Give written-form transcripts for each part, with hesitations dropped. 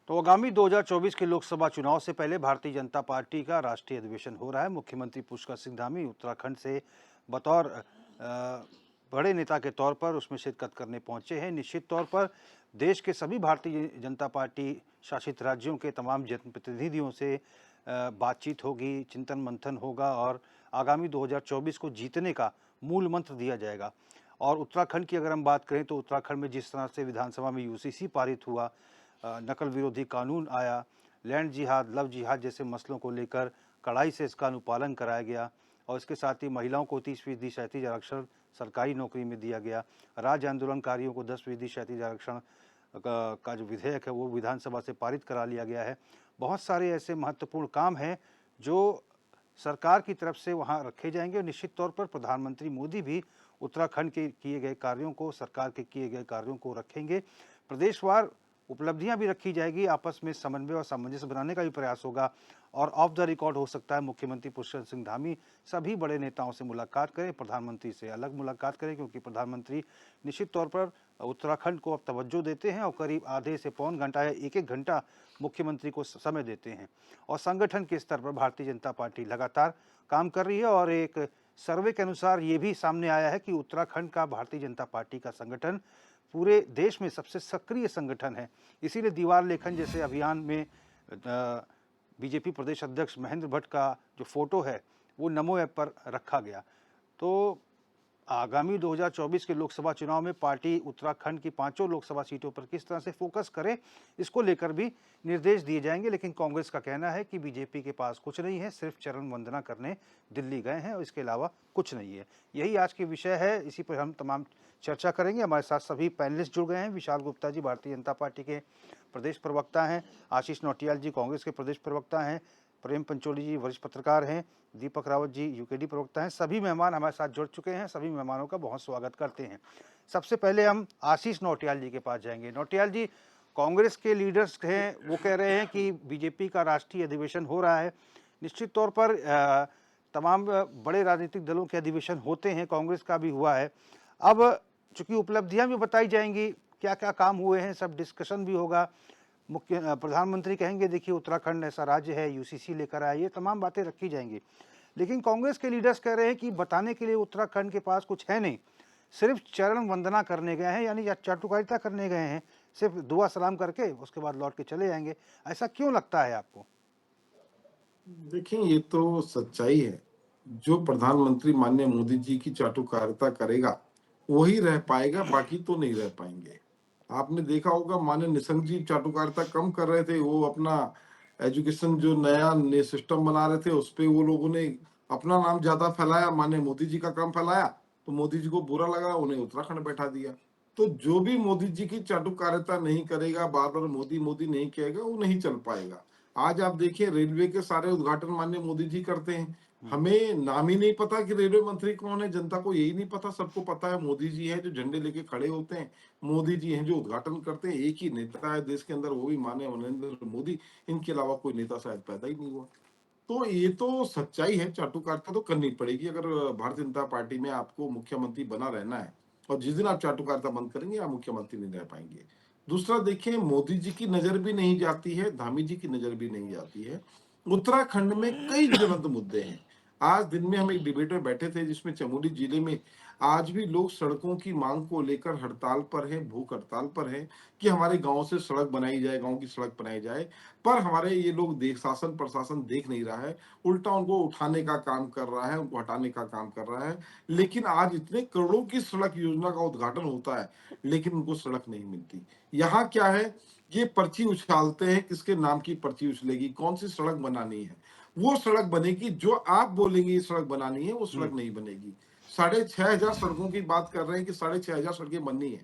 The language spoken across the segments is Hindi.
तो आगामी 2024 के लोकसभा चुनाव से पहले भारतीय जनता पार्टी का राष्ट्रीय अधिवेशन हो रहा है। मुख्यमंत्री पुष्कर सिंह धामी उत्तराखंड से बतौर बड़े नेता के तौर पर उसमें शिरकत करने पहुंचे हैं। निश्चित तौर पर देश के सभी भारतीय जनता पार्टी शासित राज्यों के तमाम जनप्रतिनिधियों से बातचीत होगी, चिंतन मंथन होगा और आगामी 2024 को जीतने का मूल मंत्र दिया जाएगा। और उत्तराखंड की अगर हम बात करें तो उत्तराखंड में जिस तरह से विधानसभा में यूसीसी पारित हुआ, नकल विरोधी कानून आया, लैंड जिहाद, लव जिहाद जैसे मसलों को लेकर कड़ाई से इसका अनुपालन कराया गया और इसके साथ ही महिलाओं को 30% क्षैतिज आरक्षण सरकारी नौकरी में दिया गया। राज्य आंदोलनकारियों को 10% क्षैतिज आरक्षण का जो विधेयक है वो विधानसभा से पारित करा लिया गया है। बहुत सारे ऐसे महत्वपूर्ण काम हैं जो सरकार की तरफ से वहाँ रखे जाएंगे और निश्चित तौर पर प्रधानमंत्री मोदी भी उत्तराखंड के किए गए कार्यों को, सरकार के किए गए कार्यों को रखेंगे। प्रदेशवार उपलब्धियां भी रखी जाएगी, आपस में समन्वय और सामंजस्य बनाने का भी प्रयास होगा और ऑफ द रिकॉर्ड हो सकता है मुख्यमंत्री पुष्कर सिंह धामी सभी बड़े नेताओं से मुलाकात करें, प्रधानमंत्री से अलग मुलाकात करें, क्योंकि प्रधानमंत्री निश्चित तौर पर उत्तराखंड को अब तवज्जो देते हैं और करीब आधे से पौन घंटा या एक घंटा मुख्यमंत्री को समय देते हैं। और संगठन के स्तर पर भारतीय जनता पार्टी लगातार काम कर रही है और एक सर्वे के अनुसार ये भी सामने आया है कि उत्तराखंड का भारतीय जनता पार्टी का संगठन पूरे देश में सबसे सक्रिय संगठन है। इसीलिए दीवार लेखन जैसे अभियान में बीजेपी प्रदेश अध्यक्ष महेंद्र भट्ट का जो फोटो है वो नमो ऐप पर रखा गया। तो आगामी 2024 के लोकसभा चुनाव में पार्टी उत्तराखंड की 5 लोकसभा सीटों पर किस तरह से फोकस करे, इसको लेकर भी निर्देश दिए जाएंगे। लेकिन कांग्रेस का कहना है कि बीजेपी के पास कुछ नहीं है, सिर्फ चरण वंदना करने दिल्ली गए हैं और इसके अलावा कुछ नहीं है। यही आज के विषय है, इसी पर हम तमाम चर्चा करेंगे। हमारे साथ सभी पैनलिस्ट जुड़ गए हैं। विशाल गुप्ता जी भारतीय जनता पार्टी के प्रदेश प्रवक्ता हैं, आशीष नौटियाल जी कांग्रेस के प्रदेश प्रवक्ता हैं, प्रेम पंचोली जी वरिष्ठ पत्रकार हैं, दीपक रावत जी यूकेडी प्रवक्ता हैं। सभी मेहमान हमारे साथ जुड़ चुके हैं। सभी मेहमानों का बहुत स्वागत करते हैं। सबसे पहले हम आशीष नौटियाल जी के पास जाएंगे। नौटियाल जी, कांग्रेस के लीडर्स हैं, वो कह रहे हैं कि बीजेपी का राष्ट्रीय अधिवेशन हो रहा है। निश्चित तौर पर तमाम बड़े राजनीतिक दलों के अधिवेशन होते हैं, कांग्रेस का भी हुआ है। अब चूंकि उपलब्धियां भी बताई जाएंगी, क्या क्या काम हुए हैं, सब डिस्कशन भी होगा। मुख्य प्रधानमंत्री कहेंगे देखिए उत्तराखंड ऐसा राज्य है, यूसीसी लेकर आया, ये तमाम बातें रखी जाएंगी। लेकिन कांग्रेस के लीडर्स कह रहे हैं कि बताने के लिए उत्तराखंड के पास कुछ है नहीं, सिर्फ चरण वंदना करने गए हैं, यानी चाटुकारिता करने गए हैं, सिर्फ दुआ सलाम करके उसके बाद लौट के चले जाएंगे। ऐसा क्यों लगता है आपको? देखिए, ये तो सच्चाई है। जो प्रधानमंत्री माननीय मोदी जी की चाटुकारिता करेगा, वही रह पाएगा, बाकी तो नहीं रह पाएँगे। आपने देखा होगा माननीय निशंक जी चाटुकारिता कम कर रहे थे, वो अपना एजुकेशन जो नया ने सिस्टम बना रहे थे, उसपे वो लोगों ने अपना नाम ज़्यादा फैलाया, माननीय मोदी जी का काम फैलाया, तो मोदी जी को बुरा लगा, उन्हें उत्तराखंड बैठा दिया। तो जो भी मोदी जी की चाटुकारिता नहीं करेगा, बार-बार मोदी, मोदी नहीं कहेगा, वो नहीं चल पाएगा। आज आप देखिए रेलवे के सारे उद्घाटन माननीय मोदी जी करते हैं। हमें नाम ही नहीं पता कि रेलवे मंत्री कौन है, जनता को यही नहीं पता, सबको पता है मोदी जी हैं जो झंडे लेके खड़े होते हैं, मोदी जी हैं जो उद्घाटन करते हैं। एक ही नेता है देश के अंदर, वो भी माननीय नरेंद्र मोदी, इनके अलावा कोई नेता शायद पैदा ही नहीं हुआ। तो ये तो सच्चाई है, चाटुकारिता तो करनी पड़ेगी अगर भारतीय जनता पार्टी में आपको मुख्यमंत्री बना रहना है। और जिस दिन आप चाटुकारिता बंद करेंगे, आप मुख्यमंत्री नहीं रह पाएँगे। दूसरा देखिए, मोदी जी की नज़र भी नहीं जाती है, धामी जी की नज़र भी नहीं जाती है। उत्तराखंड में कई ज्वलंत मुद्दे हैं। आज दिन में हम एक डिबेट में बैठे थे जिसमें चमोली जिले में आज भी लोग सड़कों की माँग को लेकर हड़ताल पर हैं, भूख हड़ताल पर हैं कि हमारे गाँव से सड़क बनाई जाए, गाँव की सड़क बनाई जाए। पर हमारे ये लोग देख शासन प्रशासन देख नहीं रहा है, उल्टा उनको उठाने का काम कर रहा है, उनको हटाने का काम कर रहा है। लेकिन आज इतने करोड़ों की सड़क योजना का उद्घाटन होता है, लेकिन उनको सड़क नहीं मिलती। यहाँ क्या है, ये पर्ची उछालते हैं, किसके नाम की पर्ची उछलेगी, कौन-सी सड़क बनानी है। वो सड़क बनेगी जो आप बोलेंगे ये सड़क बनानी है, वो जी। सड़क नहीं बनेगी। 6,500 सड़कों की बात कर रहे हैं कि 6,500 सड़कें बननी है।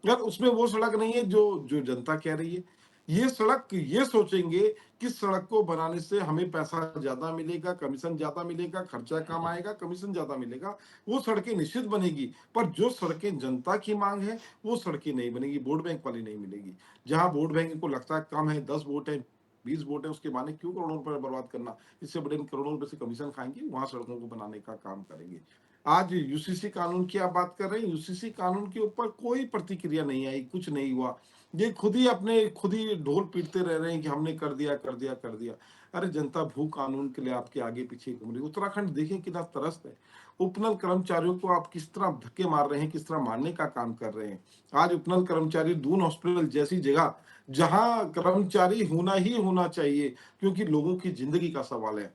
अगर उसमें वो सड़क नहीं है जो जो जनता कह रही है। ये सड़क ये सोचेंगे कि सड़क को बनाने से हमें पैसा ज़्यादा मिलेगा, कमीशन ज़्यादा मिलेगा, खर्चा कम आएगा, कमीशन ज़्यादा मिलेगा, वो सड़कें निश्चित बनेगी। पर जो सड़कें जनता की माँग है, वो सड़कें नहीं बनेगी, वोट बैंक वाली नहीं मिलेगी। जहाँ वोट बैंक को लगता है कम है, 10 वोट है, 20 वोट है, उसके बहाने क्यों करोड़ों रुपए बर्बाद करना? इससे बड़े इन करोड़ों रुपए से कमीशन खाएँगे, वहाँ सड़कों को बनाने का काम करेंगे। आज यूसीसी कानून की आप बात कर रहे हैं, यूसीसी कानून के ऊपर कोई प्रतिक्रिया नहीं आई, कुछ नहीं हुआ। ये खुद ही ढोल पीटते रह रहे हैं कि हमने कर दिया, कर दिया, कर दिया। अरे जनता भू कानून के लिए आपके आगे पीछे घूम रही है। उत्तराखंड देखिए कितना त्रस्त है। उपनल कर्मचारियों को आप किस तरह धक्के मार रहे हैं, किस तरह मारने का काम कर रहे हैं। आज उपनल कर्मचारी दून हॉस्पिटल जैसी जगह, जहां कर्मचारी होना ही होना चाहिए, क्योंकि लोगों की जिंदगी का सवाल है,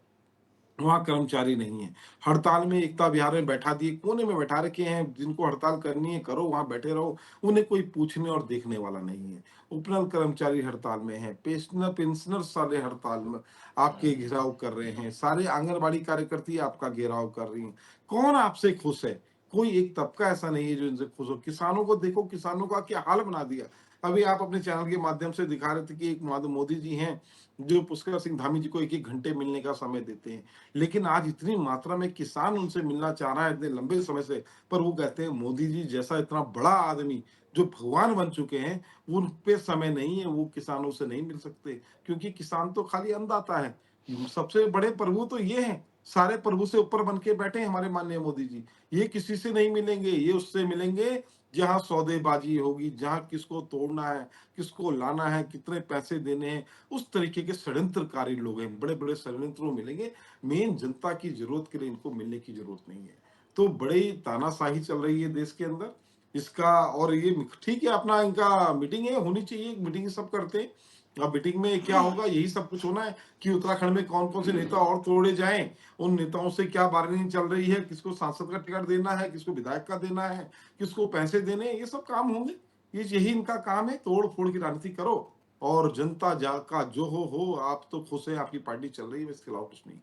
वहाँ कर्मचारी नहीं है। हड़ताल में एकता विहार में बैठा दिए, कोने में बैठा रखे हैं, जिनको हड़ताल करनी है करो, वहाँ बैठे रहो, उन्हें कोई पूछने और देखने वाला नहीं है। उपनल कर्मचारी हड़ताल में है, पेंशनर सारे हड़ताल में आपके घेराव कर रहे हैं, सारे आंगनबाड़ी कार्यकर्ती आपका घेराव कर रही हैं। कौन आपसे खुश है? कोई एक तबका ऐसा नहीं है जो इनसे खुश हो। किसानों को देखो, किसानों का क्या हाल बना दिया। अभी आप अपने चैनल के माध्यम से दिखा रहे थे कि एक मोदी जी हैं, जो पुष्कर सिंह धामी जी को 1-1 घंटे मिलने का समय देते हैं। लेकिन आज इतनी मात्रा में किसान उनसे मिलना चाह रहा है इतने लंबे समय से, पर वो कहते हैं मोदी जी जैसा इतना बड़ा आदमी जो भगवान बन चुके हैं, उन पे समय नहीं है, वो किसानों से नहीं मिल सकते, क्योंकि किसान तो खाली अन्नदाता है। सबसे बड़े प्रभु तो ये हैं, सारे प्रभु से ऊपर बन के बैठे हैं हमारे माननीय मोदी जी। ये किसी से नहीं मिलेंगे, ये उससे मिलेंगे जहां सौदेबाजी होगी, जहां किसको तोड़ना है, किसको लाना है, कितने पैसे देने हैं, उस तरीके के षड्यंत्रकारी लोग हैं, बड़े बड़े षड्यंत्रों मिलेंगे। मेन जनता की जरूरत के लिए इनको मिलने की जरूरत नहीं है। तो बड़ी तानाशाही चल रही है देश के अंदर इसका। और ये ठीक है, अपना इनका मीटिंग है, होनी चाहिए, मीटिंग सब करते हैं। अब मीटिंग में क्या होगा, यही सब कुछ होना है कि उत्तराखंड में कौन कौन से नेता और तोड़े जाएं, उन नेताओं से क्या बार्गेनिंग चल रही है, किसको सांसद का टिकट देना है, किसको विधायक का देना है, किसको पैसे देने हैं, ये सब काम होंगे। ये यही इनका काम है, तोड़ फोड़ की राजनीति करो और जनता का जो हो, आप तो खुश है, आपकी पार्टी चल रही है, इसके अलावा कुछ नहीं।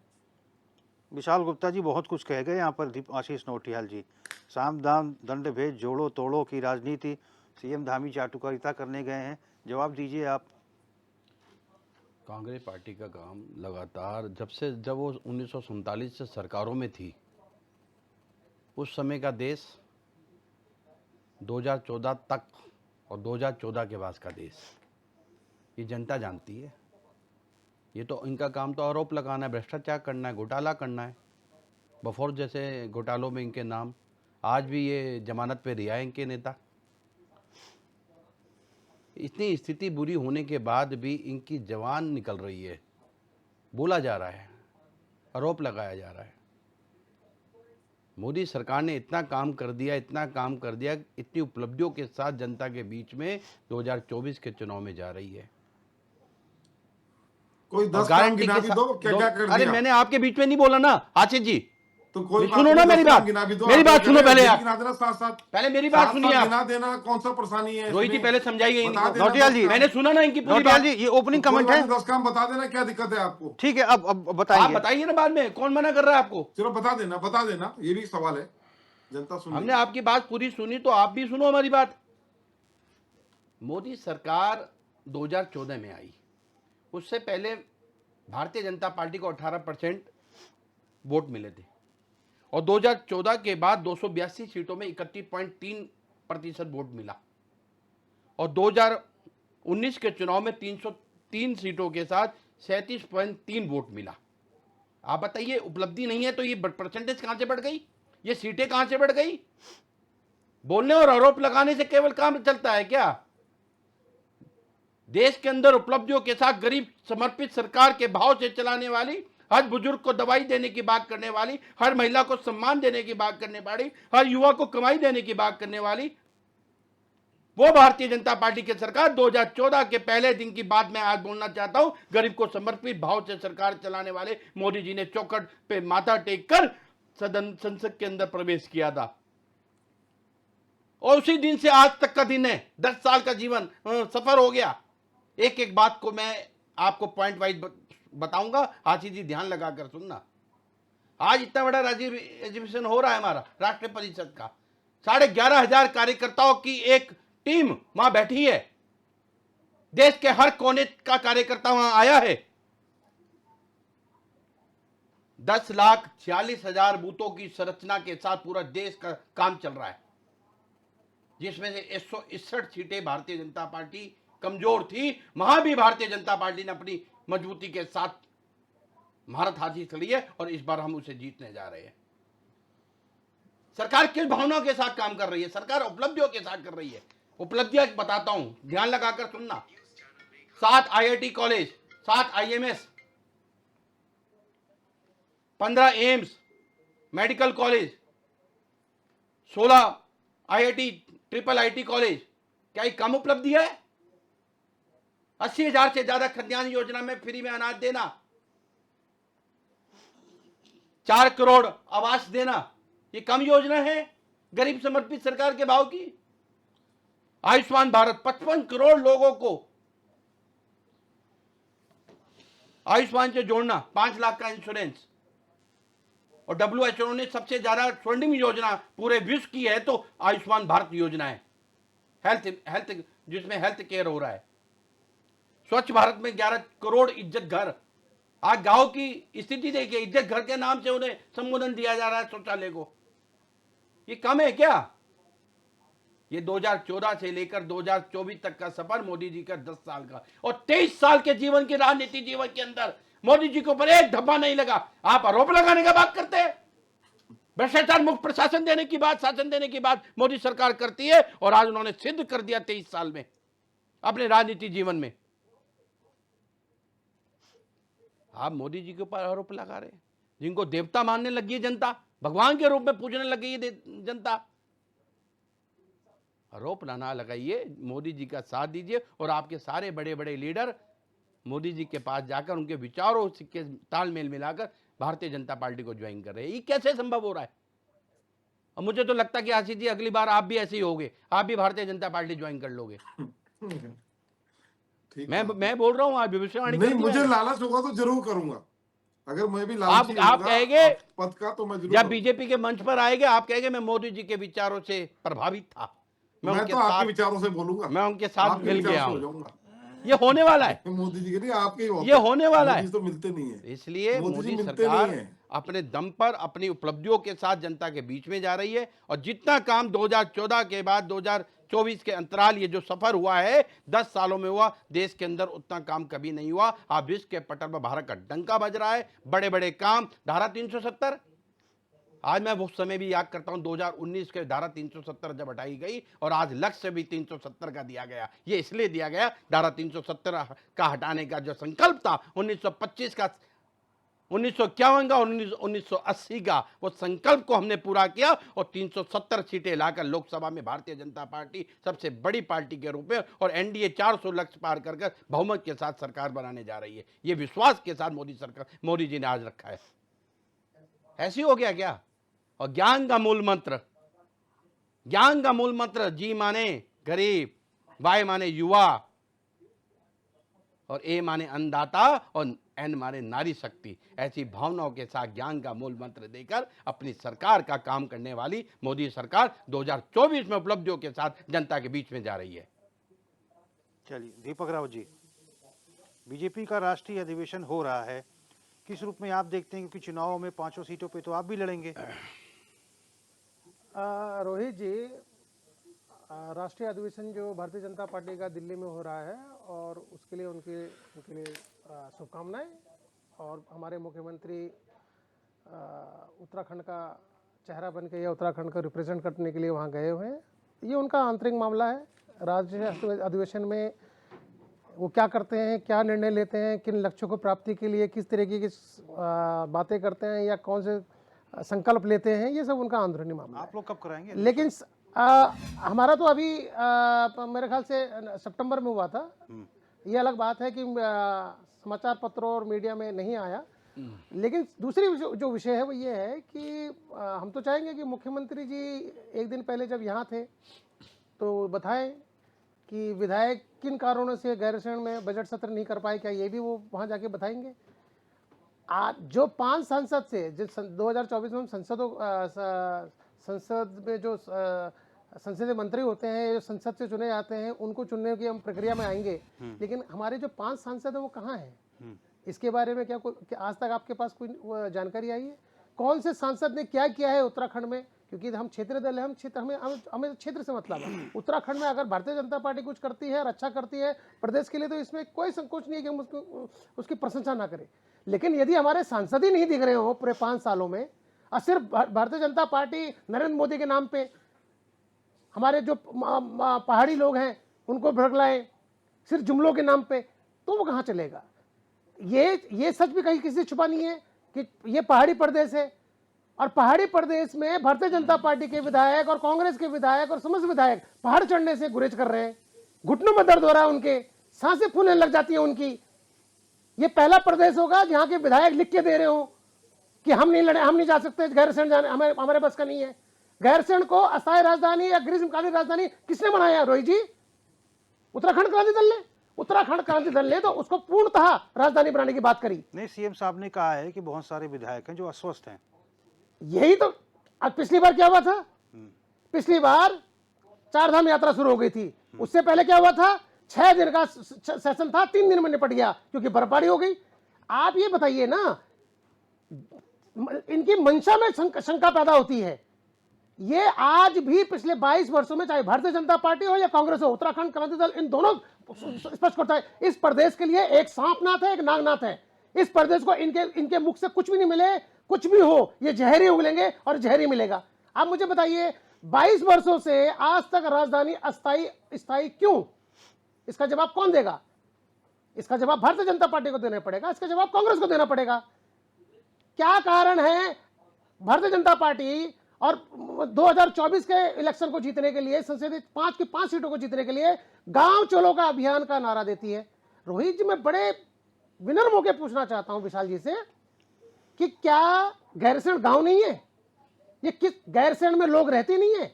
विशाल गुप्ता जी बहुत कुछ कह गए यहाँ पर आशीष नौटियाल जी। साम दाम दंड भेद जोड़ो तोड़ो की राजनीति, सीएम धामी चाटुकारिता करने गए हैं। जवाब दीजिए आप। कांग्रेस पार्टी का काम लगातार जब वो 1947 से सरकारों में थी, उस समय का देश 2014 तक और 2014 के बाद का देश, ये जनता जानती है। ये तो इनका काम तो आरोप लगाना है, भ्रष्टाचार करना है, घोटाला करना है। बफौर जैसे घोटालों में इनके नाम, आज भी ये जमानत पे रिहा है इनके नेता। इतनी स्थिति बुरी होने के बाद भी इनकी जवान निकल रही है, बोला जा रहा है, आरोप लगाया जा रहा है। मोदी सरकार ने इतना काम कर दिया, इतना काम कर दिया, इतनी उपलब्धियों के साथ जनता के बीच में 2024 के चुनाव में जा रही है। कोई और 10 काम गारंटी गिना के भी साथ दो, क्या क्या कर अरे दिया। मैंने आपके बीच में नहीं बोला ना आशीष जी, तो कोई बात सुनो नहीं, ना 10 मेरी काम बात, गिना भी दो, मेरी बात सुनो पहले आप, गिना देना साथ साथ, पहले मेरी बात सुनिए आप। गिना देना, कौन सा परेशानी है रोहित जी इसमें? पहले समझाइए बता इनको। देना नौटियाल 10 जी, काम। मैंने सुना ना इनकी पूरी नौटियाल बात। जी ये ओपनिंग तो कोई कमेंट बात है। नहीं, 10 काम बता देना, क्या दिक्कत है आपको? ठीक है, अब आप बताएंगे। बताइए ना बाद में, कौन मना कर रहा है आपको? चलो बता देना, ये भी सवाल है, जनता सुन हमने लेगी। आपकी बात पूरी सुनी तो आप भी सुनो हमारी बात। मोदी सरकार 2014 में आई, उससे पहले भारतीय जनता पार्टी को 18% वोट मिले थे और 2014 के बाद 282 सीटों में 31.3% वोट मिला और 2019 के चुनाव में 303 सीटों के साथ 37.3 वोट मिला। आप बताइए, उपलब्धि नहीं है तो ये परसेंटेज कहां से बढ़ गई, ये सीटें कहां से बढ़ गई? बोलने और आरोप लगाने से केवल काम चलता है क्या? देश के अंदर उपलब्धियों के साथ गरीब समर्पित सरकार के भाव से चलाने वाली, हर बुजुर्ग को दवाई देने की बात करने वाली, हर महिला को सम्मान देने की बात करने वाली, हर युवा को कमाई देने की बात करने वाली, वो भारतीय जनता पार्टी की सरकार 2014 के पहले दिन की बात मैं आज बोलना चाहता हूं। गरीब को समर्पित भाव से सरकार चलाने वाले मोदी जी ने चौखट पे माथा टेक कर सदन संसद के अंदर प्रवेश किया था और उसी दिन से आज तक का दिन है, 10 साल का जीवन सफर हो गया। एक एक बात को मैं आपको पॉइंट वाइज बताऊंगा, आशीष जी ध्यान लगाकर सुनना। आज इतना बड़ा राज्य एग्जीबिशन हो रहा है हमारा राष्ट्रीय परिषद का, 11,500 कार्यकर्ताओं की एक टीम वहां बैठी है, देश के हर कोने का कार्यकर्ता वहां आया है। 10,46,000 बूथों की संरचना के साथ पूरा देश का काम चल रहा है, जिसमें से 161 सीटें भारतीय जनता पार्टी कमजोर थी, वहां भी भारतीय जनता पार्टी ने अपनी मजबूती के साथ महारत हासिल करी है और इस बार हम उसे जीतने जा रहे हैं। सरकार किस भावनाओं के साथ काम कर रही है? सरकार उपलब्धियों के साथ कर रही है। उपलब्धियां बताता हूं, ध्यान लगाकर सुनना। 7 IIT college, 7 IMS, 15 AIIMS medical college, 16 IIT triple IT college. क्या ये कम उपलब्धि है? 80,000 से ज्यादा खाद्यान्न योजना में फ्री में अनाज देना, 4 करोड़ आवास देना, ये कम योजना है गरीब समर्पित सरकार के भाव की? आयुष्मान भारत, 55 करोड़ लोगों को आयुष्मान से जोड़ना, 5 लाख का इंश्योरेंस। और WHO ने सबसे ज्यादा स्वर्णिम योजना पूरे विश्व की है तो आयुष्मान भारत योजना है, हेल्थ जिसमें हेल्थ केयर हो रहा है। स्वच्छ भारत में 11 करोड़ इज्जत घर। आज गांव की स्थिति देखिए, इज्जत घर के नाम से उन्हें संबोधन दिया जा रहा है शौचालय को। ये कम है क्या? ये 2014 से लेकर 2024 तक का सफर मोदी जी का 10 साल का, और 23 साल के जीवन के राजनीति जीवन के अंदर मोदी जी के ऊपर एक धब्बा नहीं लगा। आप आरोप लगाने का बात करते हैं। भ्रष्टाचार मुक्त प्रशासन देने की बात, शासन देने की बात मोदी सरकार करती है, और आज उन्होंने सिद्ध कर दिया 23 साल में अपने राजनीति जीवन में। आप मोदी जी के ऊपर आरोप लगा रहे हैं, जिनको देवता मानने लगी है जनता, भगवान के रूप में पूजने लगी है जनता। आरोप ना लगाइए, मोदी जी का साथ दीजिए। और आपके सारे बड़े बड़े लीडर मोदी जी के पास जाकर उनके विचारों के तालमेल मिलाकर भारतीय जनता पार्टी को ज्वाइन कर रहे हैं। ये कैसे संभव हो रहा है? और मुझे तो लगता है कि आशीष जी अगली बार आप भी ऐसे ही होगे, आप भी भारतीय जनता पार्टी ज्वाइन कर लोगे। मैं बोल रहा हूँ, आप भविष्यवाणी नहीं, मुझे लालच होगा तो जरूर करूंगा। अगर मैं भी लालची आप कहेंगे पद का तो मैं जरूर जब बीजेपी के मंच पर आएंगे, आप कहेंगे मैं मोदी जी के विचारों से प्रभावित था, मैं उनके तो साथ, आपके विचारों से बोलूंगा, मैं उनके साथ आपके मिल विचारों गया से हो हूं। जाऊंगा। ये होने वाला है, मोदी जी के नहीं, आपके ही होते ये होने वाला मोदी है। जी तो मिलते नहीं है। इसलिए मोदी जी मोदी मिलते सरकार नहीं है। अपने दम पर अपनी उपलब्धियों के साथ जनता के बीच में जा रही है। और जितना काम 2014 के बाद 2024 के अंतराल ये जो सफर हुआ है 10 सालों में हुआ, देश के अंदर उतना काम कभी नहीं हुआ। आप विश्व के पटल पर भारत का डंका बज रहा है, बड़े बड़े काम। धारा 370, आज मैं वो समय भी याद करता हूं 2019 के धारा 370 जब हटाई गई, और आज लक्ष्य भी 370 का दिया गया। ये इसलिए दिया गया, धारा 370 का हटाने का जो संकल्प था 1925 का, 1951 का, 1980 का, वो संकल्प को हमने पूरा किया। और 370 सीटें लाकर लोकसभा में भारतीय जनता पार्टी सबसे बड़ी पार्टी के रूप में, और एनडीए 400 लक्ष्य पार कर बहुमत के साथ सरकार बनाने जा रही है। ये विश्वास के साथ मोदी जी ने आज रखा है। ऐसी हो गया क्या? और ज्ञान का मूल मंत्र, ज्ञान का मूल मंत्र, जी माने गरीब, वाई माने युवा, और ए माने अन्नदाता, और एन माने नारी शक्ति। ऐसी भावनाओं के साथ ज्ञान का मूल मंत्र देकर अपनी सरकार का काम करने वाली मोदी सरकार 2024 में उपलब्धियों के साथ जनता के बीच में जा रही है। चलिए दीपक रावत जी, बीजेपी का राष्ट्रीय अधिवेशन हो रहा है, किस रूप में आप देखते हैं? क्योंकि चुनावों में 5 सीटों पे तो आप भी लड़ेंगे। रोहित जी, राष्ट्रीय अधिवेशन जो भारतीय जनता पार्टी का दिल्ली में हो रहा है, और उसके लिए उनके लिए शुभकामनाएं। और हमारे मुख्यमंत्री उत्तराखंड का चेहरा बन के या उत्तराखंड को रिप्रेजेंट करने के लिए वहाँ गए हुए हैं। ये उनका आंतरिक मामला है। राष्ट्रीय अधिवेशन में वो क्या करते हैं, क्या निर्णय लेते हैं, किन लक्ष्यों को प्राप्ति के लिए किस तरीके की बातें करते हैं, या कौन से संकल्प लेते हैं, ये सब उनका अंदरूनी मामला आप लोग कब कराएंगे? लेकिन हमारा तो अभी मेरे ख्याल से सितंबर में हुआ था। ये अलग बात है कि समाचार पत्रों और मीडिया में नहीं आया। लेकिन दूसरी जो विषय है वो ये है कि हम तो चाहेंगे कि मुख्यमंत्री जी एक दिन पहले जब यहाँ थे तो बताएं कि विधायक किन कारणों से गैरसैंण में बजट सत्र नहीं कर पाए, क्या ये भी वो वहाँ जाके बताएंगे? जो 5 सांसद से जिस 2024 में संसद में जो संसदीय मंत्री होते हैं, जो संसद से चुने जाते हैं, उनको चुनने की हम प्रक्रिया में आएंगे। लेकिन हमारे जो 5 सांसद हैं वो कहाँ हैं? इसके बारे में क्या आज तक आपके पास कोई जानकारी आई है? कौन से सांसद ने क्या किया है उत्तराखंड में? क्योंकि हम क्षेत्रीय दल है, हमें क्षेत्र से मतलब है। उत्तराखंड में अगर भारतीय जनता पार्टी कुछ करती है और अच्छा करती है प्रदेश के लिए, तो इसमें कोई संकोच नहीं है कि हम उसकी प्रशंसा ना करें। लेकिन यदि हमारे सांसद ही नहीं दिख रहे हो पूरे 5 सालों में, और सिर्फ भारतीय जनता पार्टी नरेंद्र मोदी के नाम पे हमारे जो पहाड़ी लोग हैं उनको भड़कलाएं सिर्फ जुमलों के नाम पे, तो वो कहाँ चलेगा। ये सच भी कहीं किसी से छुपा नहीं है कि ये पहाड़ी प्रदेश है, और पहाड़ी प्रदेश में भारतीय जनता पार्टी के विधायक और कांग्रेस के विधायक और समस्त विधायक पहाड़ चढ़ने से गुरेज कर रहे हैं, घुटनों में दर्द हो रहा है, उनके सांसें फूलने लग जाती है उनकी। ये पहला प्रदेश होगा जहां के विधायक लिख के दे रहे हो कि हम नहीं लड़े, हम नहीं जा सकते, गैरसैंण जाने हमारे बस का नहीं है। गैरसैंण को अस्थायी राजधानी या ग्रीष्मकालीन राजधानी किसने बनाया रोहित जी? उत्तराखंड क्रांति दल ने। उत्तराखंड क्रांति दल ने तो उसको पूर्णतः राजधानी बनाने की बात करी। नहीं, सीएम साहब ने कहा है कि बहुत सारे विधायक हैं जो अस्वस्थ हैं। यही तो अब पिछली बार क्या हुआ था? पिछली बार चारधाम यात्रा शुरू हो गई थी, उससे पहले क्या हुआ था? 6 दिन का सेशन था, 3 दिन में निपट गया क्योंकि बर्फबारी हो गई। आप ये बताइए ना, इनकी मंशा में शंका पैदा होती है। ये आज भी पिछले 22 वर्षों में, चाहे भारतीय जनता पार्टी हो या कांग्रेस हो, उत्तराखंड क्रांति दल इन दोनों स्पष्ट करता है, इस प्रदेश के लिए एक सांपनाथ है, एक नागनाथ है। इस प्रदेश को इनके मुख से कुछ भी नहीं मिले, कुछ भी हो, ये जहरी उगलेंगे और जहरी मिलेगा। आप मुझे बताइए, 22 वर्षों से आज तक राजधानी अस्थायी क्यों? इसका जवाब कौन देगा? इसका जवाब भारतीय जनता पार्टी को देना पड़ेगा, इसका जवाब कांग्रेस को देना पड़ेगा। क्या कारण है भारतीय जनता पार्टी और 2024 के इलेक्शन को जीतने के लिए, संसदीय 5 की 5 सीटों को जीतने के लिए गांव चलो का अभियान का नारा देती है? रोहित जी, मैं बड़े विनम्र होकर पूछना चाहता हूं विशाल जी से कि क्या गैरसैंण गांव नहीं है? ये किस गैरसैंण में लोग रहते नहीं है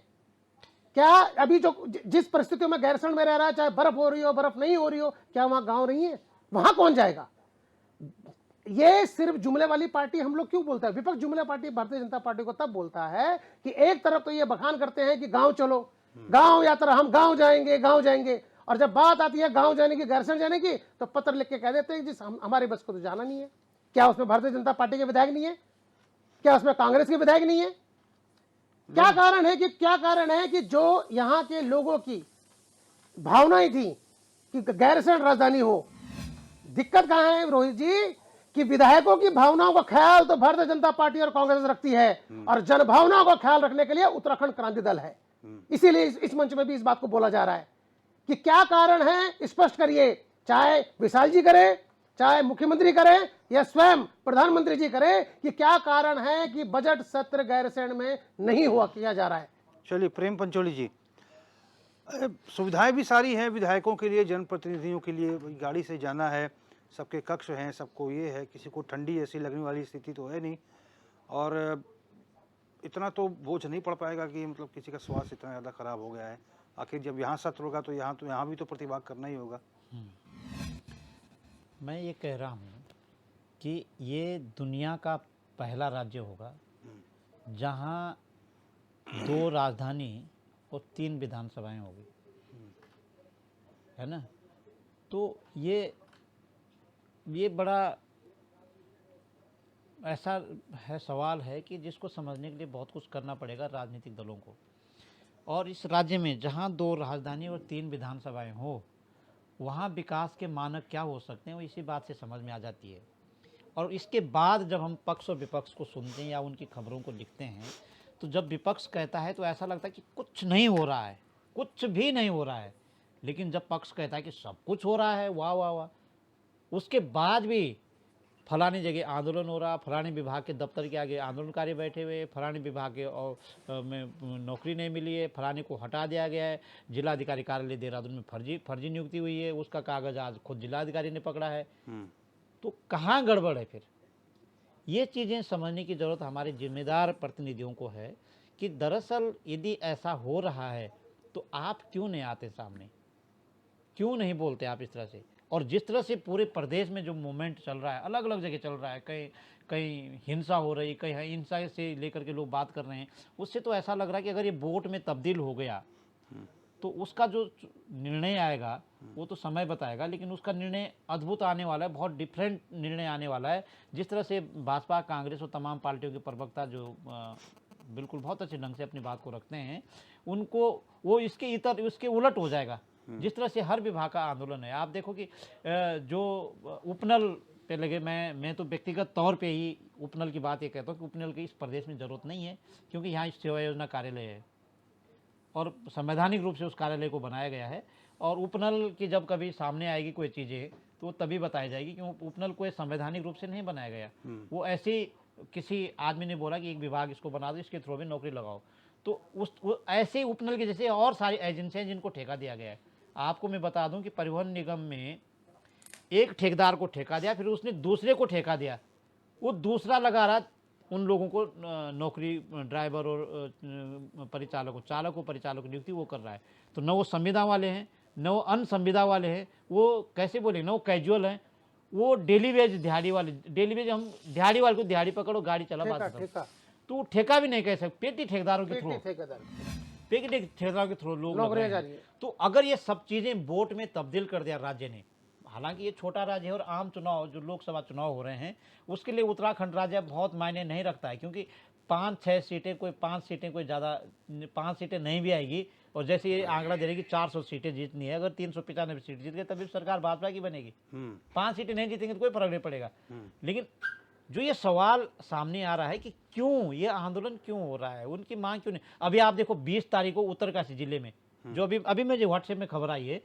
क्या? अभी जो जिस परिस्थितियों में गैरसैंण में रह रहा है, चाहे बर्फ हो रही हो, बर्फ नहीं हो रही हो, क्या वहां गांव नहीं है? वहां कौन जाएगा? ये सिर्फ जुमले वाली पार्टी हम लोग क्यों बोलते हैं? विपक्ष जुमले पार्टी भारतीय जनता पार्टी को तब बोलता है कि एक तरफ तो ये बखान करते हैं कि गांव चलो, गांव यात्रा, हम गांव जाएंगे, गांव जाएंगे, और जब बात आती है गांव जाने की, गैरसैंण जाने की, तो पत्र लिख के कह देते हैं जिस हमारे बस को तो जाना नहीं है। क्या उसमें भारतीय जनता पार्टी के विधायक नहीं है? क्या उसमें कांग्रेस के विधायक नहीं है? क्या कारण है कि जो यहां के लोगों की भावनाएं थी कि गैरसैंण राजधानी हो, दिक्कत कहां है रोहित जी? कि विधायकों की भावनाओं का ख्याल तो भारतीय जनता पार्टी और कांग्रेस रखती है, और जन भावनाओं का ख्याल रखने के लिए उत्तराखंड क्रांति दल है। इसीलिए इस मंच में भी इस बात को बोला जा रहा है कि क्या कारण है, स्पष्ट करिए। चाहे विशाल जी करे, चाहे मुख्यमंत्री करे, या स्वयं प्रधानमंत्री जी करे, कि क्या कारण है कि बजट सत्र गैरसैंण में नहीं हुआ किया जा रहा है। चलिए प्रेम पंचोली जी, सुविधाएं भी सारी हैं विधायकों के लिए, जनप्रतिनिधियों के लिए, गाड़ी से जाना है, सबके कक्ष हैं, सबको ये है, किसी को ठंडी ऐसी लगने वाली स्थिति तो है नहीं, और इतना तो बोझ नहीं पड़ पाएगा कि मतलब किसी का स्वास्थ्य इतना ज़्यादा खराब हो गया है। आखिर जब यहाँ सत्र होगा तो यहाँ भी तो प्रतिभाग करना ही होगा। मैं ये कह रहा हूँ कि ये दुनिया का पहला राज्य होगा जहाँ 2 राजधानी और 3 विधानसभाएं होगी, है ना? तो ये बड़ा ऐसा है, सवाल है कि जिसको समझने के लिए बहुत कुछ करना पड़ेगा राजनीतिक दलों को। और इस राज्य में जहाँ 2 राजधानी और 3 विधानसभाएं हो, वहाँ विकास के मानक क्या हो सकते हैं, वो इसी बात से समझ में आ जाती है। और इसके बाद जब हम पक्ष और विपक्ष को सुनते हैं या उनकी खबरों को लिखते हैं, तो जब विपक्ष कहता है तो ऐसा लगता है कि कुछ नहीं हो रहा है, कुछ भी नहीं हो रहा है। लेकिन जब पक्ष कहता है कि सब कुछ हो रहा है, वाह वाह वाह, उसके बाद भी फलानी जगह आंदोलन हो रहा, फलाने विभाग के दफ्तर के आगे आंदोलनकारी बैठे हुए, फलाने विभाग के और में नौकरी नहीं मिली है, फलाने को हटा दिया गया है, जिलाधिकारी कार्यालय देहरादून में फर्जी नियुक्ति हुई है, उसका कागज आज खुद जिलाधिकारी ने पकड़ा है। तो कहाँ गड़बड़ है फिर? ये चीज़ें समझने की ज़रूरत हमारे जिम्मेदार प्रतिनिधियों को है कि दरअसल यदि ऐसा हो रहा है तो आप क्यों नहीं आते सामने, क्यों नहीं बोलते आप इस तरह से? और जिस तरह से पूरे प्रदेश में जो मूवमेंट चल रहा है, अलग अलग जगह चल रहा है, कहीं हिंसा हो रही, कहीं हिंसा से लेकर के लोग बात कर रहे हैं, उससे तो ऐसा लग रहा है कि अगर ये वोट में तब्दील हो गया तो उसका जो निर्णय आएगा वो तो समय बताएगा, लेकिन उसका निर्णय अद्भुत आने वाला है, बहुत डिफरेंट निर्णय आने वाला है। जिस तरह से भाजपा, कांग्रेस और तमाम पार्टियों के प्रवक्ता जो बिल्कुल बहुत अच्छे ढंग से अपनी बात को रखते हैं, उनको वो इसके उलट हो जाएगा। जिस तरह से हर विभाग का आंदोलन है, आप देखो कि जो उपनल पे लगे, मैं तो व्यक्तिगत तौर पे ही उपनल की बात ये कहता हूँ कि उपनल की इस प्रदेश में ज़रूरत नहीं है, क्योंकि यहाँ सेवा योजना कार्यालय है और संवैधानिक रूप से उस कार्यालय को बनाया गया है। और उपनल की जब कभी सामने आएगी कोई चीज़ें तो तभी बताई जाएगी कि उपनल को संवैधानिक रूप से नहीं बनाया गया। वो ऐसे किसी आदमी ने बोला कि एक विभाग इसको बना दो, इसके थ्रू में नौकरी लगाओ, तो वो ऐसे उपनल के जैसे और सारी एजेंसियाँ हैं जिनको ठेका दिया गया है। आपको मैं बता दूं कि परिवहन निगम में एक ठेकेदार को ठेका दिया, फिर उसने दूसरे को ठेका दिया, वो दूसरा लगा रहा उन लोगों को नौकरी, ड्राइवर और परिचालकों, चालक और परिचालक की नियुक्ति वो कर रहा है। तो न वो संविदा वाले हैं, न वो अनसंविदा वाले हैं, वो कैसे बोले, न वो कैजुअल हैं, वो डेली वेज दिहाड़ी वाले। डेली वेज हम दिहाड़ी वाले को दिहाड़ी पकड़ो गाड़ी चला बात खत्म। ठेका तो ठेका भी नहीं कह सकते, पेटी ठेकेदारों के थ्रू, ठेकेदार पेटी ठेकेदारों के थ्रू लोग लग नौकरियां रहे जा रही हैं। है। तो अगर ये सब चीज़ें वोट में तब्दील कर दिया राज्य ने, हालांकि ये छोटा राज्य है और आम चुनाव जो लोकसभा चुनाव हो रहे हैं उसके लिए उत्तराखंड राज्य बहुत मायने नहीं रखता है, क्योंकि 5-6 सीटें, कोई 5 सीटें, कोई ज़्यादा 5 सीटें नहीं भी आएगी। और जैसे ये आंकड़ा दे रही कि 400 सीटें जीतनी है, अगर 395 सीट जीत गए तभी सरकार भाजपा की बनेगी। 5 सीटें नहीं जीतेंगे तो कोई फर्क नहीं पड़ेगा। लेकिन जो ये सवाल सामने आ रहा है कि क्यों ये आंदोलन क्यों हो रहा है, उनकी मांग क्यों नहीं। अभी आप देखो 20 तारीख को उत्तरकाशी जिले में, जो अभी मुझे व्हाट्सएप में खबर आई है,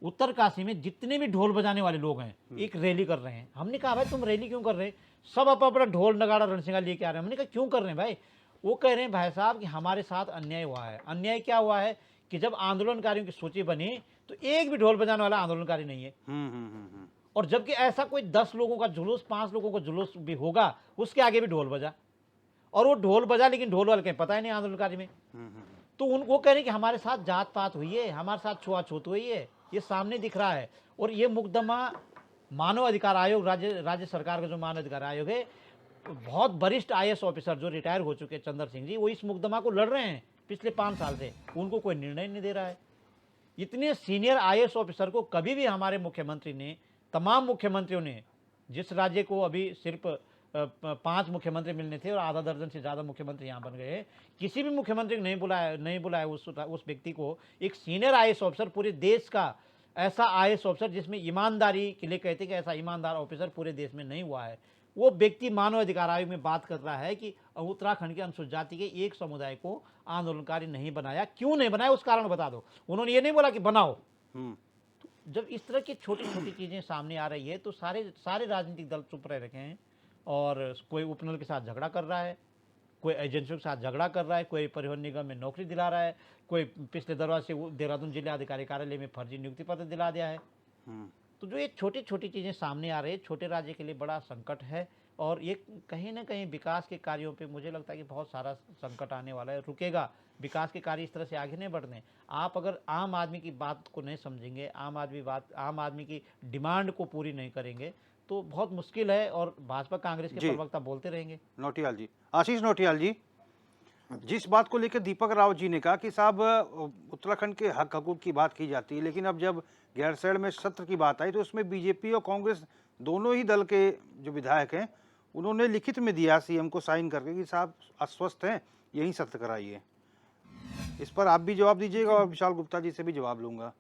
उत्तरकाशी में जितने भी ढोल बजाने वाले लोग हैं एक रैली कर रहे हैं। हमने कहा भाई तुम रैली क्यों कर रहे हैं, सब अपना ढोल नगाड़ा रणसिंगा लेके आ रहे हैं। हमने कहा क्यों कर रहे हैं भाई, वो कह रहे हैं भाई साहब कि हमारे साथ अन्याय हुआ है। अन्याय क्या हुआ है कि जब आंदोलनकारियों की सूची बनी तो एक भी ढोल बजाने वाला आंदोलनकारी नहीं है, और जबकि ऐसा कोई 10 लोगों का जुलूस, 5 लोगों का जुलूस भी होगा उसके आगे भी ढोल बजा, और वो ढोल बजा लेकिन ढोल वाले कहीं पता ही नहीं आंदोलनकारी में। तो वो कह रहे हैं कि हमारे साथ जात पात हुई है, हमारे साथ छुआछूत हुई है, ये सामने दिख रहा है। और ये मुकदमा मानव अधिकार आयोग, राज्य सरकार का जो मानव अधिकार आयोग है, बहुत वरिष्ठ IAS ऑफिसर जो रिटायर हो चुके चंद्र सिंह जी, वो इस मुकदमा को लड़ रहे हैं पिछले 5 साल से, उनको कोई निर्णय नहीं दे रहा है। इतने सीनियर IAS ऑफिसर को कभी भी हमारे मुख्यमंत्री ने, तमाम मुख्यमंत्रियों ने, जिस राज्य को अभी सिर्फ 5 मुख्यमंत्री मिलने थे और आधा दर्जन से ज़्यादा मुख्यमंत्री यहाँ बन गए, किसी भी मुख्यमंत्री को नहीं बुलाया उस व्यक्ति को। एक सीनियर IAS ऑफिसर, पूरे देश का ऐसा IAS ऑफिसर जिसमें ईमानदारी के लिए कहते हैं कि ऐसा ईमानदार ऑफिसर पूरे देश में नहीं हुआ है, वो व्यक्ति मानव अधिकार आयोग में बात कर रहा है कि उत्तराखंड के अनुसूचित जाति के एक समुदाय को आंदोलनकारी नहीं बनाया। क्यों नहीं बनाया उस कारण बता दो। उन्होंने ये नहीं बोला कि बनाओ। जब इस तरह की छोटी छोटी चीज़ें सामने आ रही है तो सारे राजनीतिक दल चुप रह रखे हैं, और कोई उपनल के साथ झगड़ा कर रहा है, कोई एजेंसियों के साथ झगड़ा कर रहा है, कोई परिवहन निगम में नौकरी दिला रहा है, कोई पिछले दरवाजे से देहरादून जिला अधिकारी कार्यालय में फर्जी नियुक्ति पत्र दिला दिया है। तो जो ये छोटी छोटी चीज़ें सामने आ रही है, छोटे राज्य के लिए बड़ा संकट है, और ये कहीं ना कहीं विकास के कार्यों पे मुझे लगता है कि बहुत सारा संकट आने वाला है। रुकेगा विकास के कार्य, इस तरह से आगे नहीं बढ़ने। आप अगर आम आदमी की बात को नहीं समझेंगे, आम आदमी की डिमांड को पूरी नहीं करेंगे तो बहुत मुश्किल है, और भाजपा कांग्रेस के प्रवक्ता बोलते रहेंगे। नौटियाल जी, आशीष नौटियाल जी, जिस बात को लेकर दीपक रावत जी ने कहा कि साहब उत्तराखंड के हक हकूक की बात की जाती है, लेकिन अब जब गैरसैंण में सत्र की बात आई तो उसमें बीजेपी और कांग्रेस दोनों ही दल के जो विधायक हैं उन्होंने लिखित में दिया सीएम को साइन करके कि साहब अस्वस्थ हैं, यही सत्र कराइए। इस पर आप भी जवाब दीजिएगा और विशाल गुप्ता जी से भी जवाब लूंगा।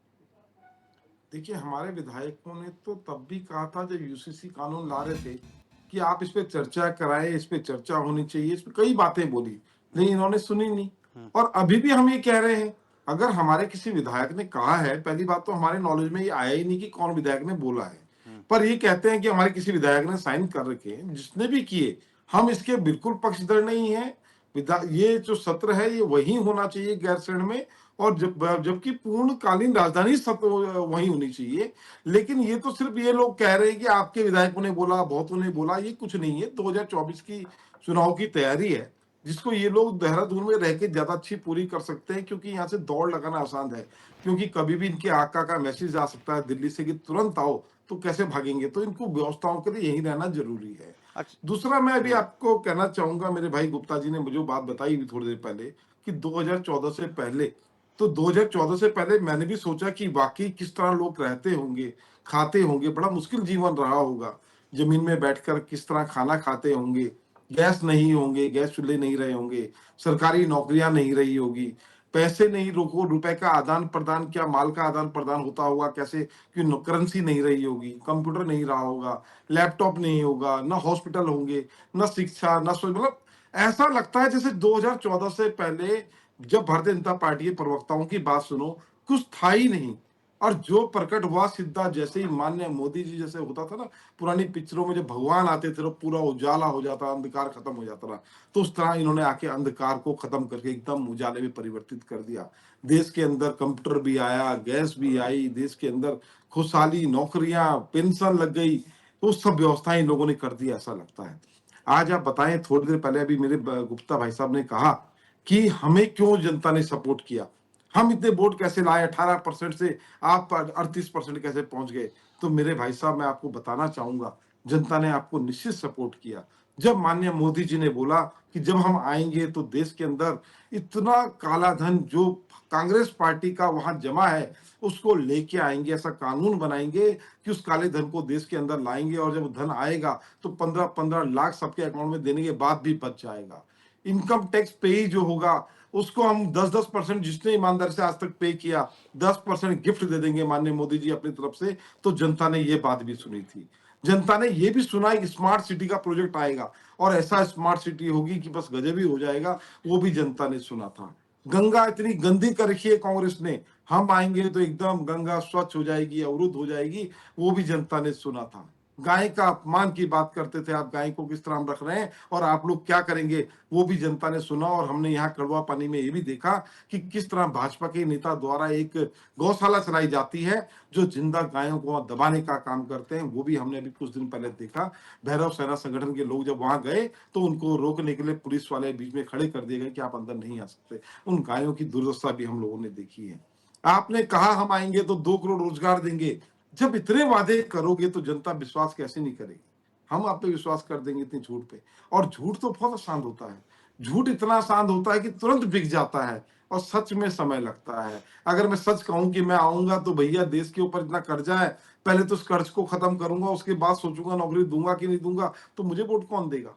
देखिए, हमारे विधायकों ने तो तब भी कहा था जब यूसीसी कानून ला रहे थे कि आप इस पे चर्चा कराएं, इस पे चर्चा होनी चाहिए, इस पे कई बातें बोली, लेकिन इन्होंने सुनी नहीं। और अभी भी हम ये कह रहे हैं, अगर हमारे किसी विधायक ने कहा है, पहली बात तो हमारे नॉलेज में ये आया ही नहीं कि कौन विधायक ने बोला है, पर ये कहते हैं कि हमारे किसी विधायक ने साइन कर रखे हैं, जिसने भी किए, हम इसके बिल्कुल पक्षधर नहीं है। ये जो सत्र है ये वही होना चाहिए गैरसैंण में, और जबकि पूर्णकालीन राजधानी सत्र वही होनी चाहिए। लेकिन ये तो सिर्फ ये लोग कह रहे हैं कि आपके विधायकों ने बोला, बहुतों ने बोला, ये कुछ नहीं है। 2024 की चुनाव की तैयारी है, जिसको ये लोग देहरादून में रह के ज्यादा अच्छी पूरी कर सकते हैं, क्योंकि यहाँ से दौड़ लगाना आसान है, क्योंकि कभी भी इनके आका का मैसेज आ सकता है दिल्ली से कि तुरंत आओ, तो कैसे भागेंगे। तो इनको व्यवस्थाओं के लिए यही रहना जरूरी है। दूसरा, मैं अभी आपको कहना चाहूंगा, मेरे भाई गुप्ता जी ने मुझे बात बताई भी थोड़ी देर पहले कि 2014 से पहले, तो 2014 से पहले मैंने भी सोचा कि वाकई किस तरह लोग रहते होंगे, खाते होंगे, बड़ा मुश्किल जीवन रहा होगा। जमीन में बैठकर किस तरह खाना खाते होंगे, गैस नहीं होंगे, गैस चूल्हे नहीं रहे होंगे, सरकारी नौकरियां नहीं रही होगी, पैसे नहीं, रोको रुपए का आदान प्रदान, क्या माल का आदान प्रदान होता होगा, कैसे कि करेंसी नहीं रही होगी, कंप्यूटर नहीं रहा होगा, लैपटॉप नहीं होगा, ना हॉस्पिटल होंगे, ना शिक्षा, ना मतलब ऐसा लगता है जैसे 2014 से पहले जब भारतीय जनता पार्टी के प्रवक्ताओं की बात सुनो, कुछ था ही नहीं। और जो प्रकट हुआ सीधा, जैसे ही माननीय मोदी जी, जैसे होता था ना पुरानी पिक्चरों में, जब भगवान आते थे तो पूरा उजाला हो जाता, अंधकार खत्म हो जाता था, तो उस तरह इन्होंने आके अंधकार को खत्म करके एकदम उजाले में परिवर्तित कर दिया। देश के अंदर कंप्यूटर भी आया, गैस भी आई, देश के अंदर खुशहाली, नौकरियां, पेंशन लग गई, तो सब व्यवस्थाएं इन लोगों ने कर दी, ऐसा लगता है। आज आप बताएं, थोड़ी देर पहले अभी मेरे गुप्ता भाई साहब ने कहा कि हमें क्यों जनता ने सपोर्ट किया, हम इतने वोट कैसे लाए, 18% से आप 38% कैसे पहुंच गए। तो मेरे भाई साहब, मैं आपको बताना चाहूंगा, जनता ने आपको निश्चित सपोर्ट किया। जब माननीय मोदी जी ने बोला कि जब हम आएंगे तो देश के अंदर इतना काला धन जो कांग्रेस पार्टी का वहां जमा है उसको लेके आएंगे, ऐसा कानून बनाएंगे कि उस काले धन को देश के अंदर लाएंगे, और जब धन आएगा तो 15-15 लाख सबके अकाउंट में देने के बाद भी बच जाएगा। इनकम टैक्स पे जो होगा उसको हम 10-10% जिसने ईमानदारी से आज तक पे किया, 10% गिफ्ट दे देंगे माननीय मोदी जी अपनी तरफ से। तो जनता ने ये बात भी सुनी थी। जनता ने ये भी सुना कि स्मार्ट सिटी का प्रोजेक्ट आएगा, और ऐसा स्मार्ट सिटी होगी कि बस गजब ही हो जाएगा, वो भी जनता ने सुना था। गंगा इतनी गंदी कर रखी है कांग्रेस ने, हम आएंगे तो एकदम गंगा स्वच्छ हो जाएगी, अवरुद्ध हो जाएगी, वो भी जनता ने सुना था। गाय का अपमान की बात करते थे आप, गाय को किस तरह हम रख रहे हैं और आप लोग क्या करेंगे, वो भी जनता ने सुना। और हमने यहाँ कड़वा पानी में ये भी देखा कि किस तरह भाजपा के नेता द्वारा एक गौशाला चलाई जाती है जो जिंदा गायों को दबाने का काम करते हैं, वो भी हमने अभी कुछ दिन पहले देखा। भैरव सेना संगठन के लोग जब वहां गए तो उनको रोकने के लिए पुलिस वाले बीच में खड़े कर दिए गए कि आप अंदर नहीं आ सकते। उन गायों की दुर्दशा भी हम लोगों ने देखी है। आपने कहा हम आएंगे तो 2 करोड़ रोजगार देंगे, जब इतने वादे करोगे तो जनता विश्वास कैसे नहीं करेगी। हम आप पे विश्वास कर देंगे इतने झूठ पे। और झूठ तो बहुत आसान होता है, झूठ इतना आसान होता है कि तुरंत बिक जाता है, और सच में समय लगता है। अगर मैं सच कहूं कि मैं आऊंगा तो भैया देश के ऊपर इतना कर्जा है, पहले तो उस कर्ज को खत्म करूंगा, उसके बाद सोचूंगा नौकरी दूंगा कि नहीं दूंगा, तो मुझे वोट कौन देगा।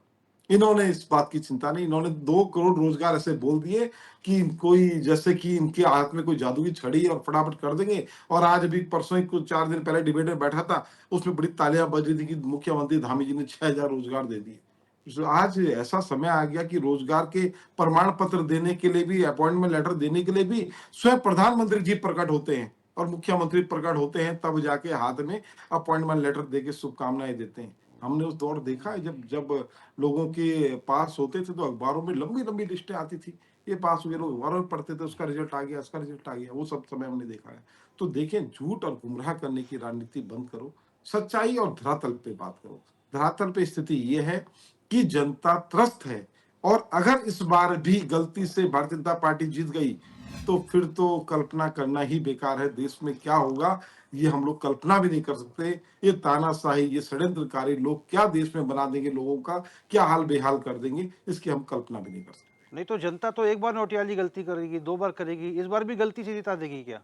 इन्होंने इस बात की चिंता नहीं, इन्होंने 2 करोड़ रोजगार ऐसे बोल दिए कि कोई, जैसे कि इनके हाथ में कोई जादू की छड़ी है और फटाफट कर देंगे। और आज भी परसों ही कुछ 4 दिन पहले डिबेट में बैठा था, उसमें बड़ी तालियां बज रही थी कि मुख्यमंत्री धामी जी ने 6000 रोजगार दे दिए। तो आज ऐसा समय आ गया कि रोजगार के प्रमाण पत्र देने के लिए भी, अपॉइंटमेंट लेटर देने के लिए भी स्वयं प्रधानमंत्री जी प्रकट होते हैं और मुख्यमंत्री प्रकट होते हैं, तब जाके हाथ में अपॉइंटमेंट लेटर देके शुभकामनाएं देते हैं। हमने उस दौर देखा है, जब जब लोगों के पास होते थे तो अखबारों में लंबी लंबी लिस्टें आती थी, ये पास हुए, लोग अखबारों में पढ़ते थे, उसका रिजल्ट आ गया, उसका रिजल्ट आ गया, वो सब समय हमने देखा है। तो देखें, झूठ और गुमराह करने की राजनीति बंद करो, सच्चाई और धरातल पे बात करो। धरातल पे स्थिति ये है कि जनता त्रस्त है, और अगर इस बार भी गलती से भारतीय जनता पार्टी जीत गई तो फिर तो कल्पना करना ही बेकार है। देश में क्या होगा ये हम लोग कल्पना भी नहीं कर सकते। ये तानाशाही, ये षड्यंत्रकारी लोग क्या देश में बना देंगे, लोगों का क्या हाल बेहाल कर देंगे, इसकी हम कल्पना भी नहीं कर सकते। नहीं तो जनता तो एक बार नोटियाली गलती करेगी, 2 बार करेगी, इस बार भी गलती से जिता देगी क्या?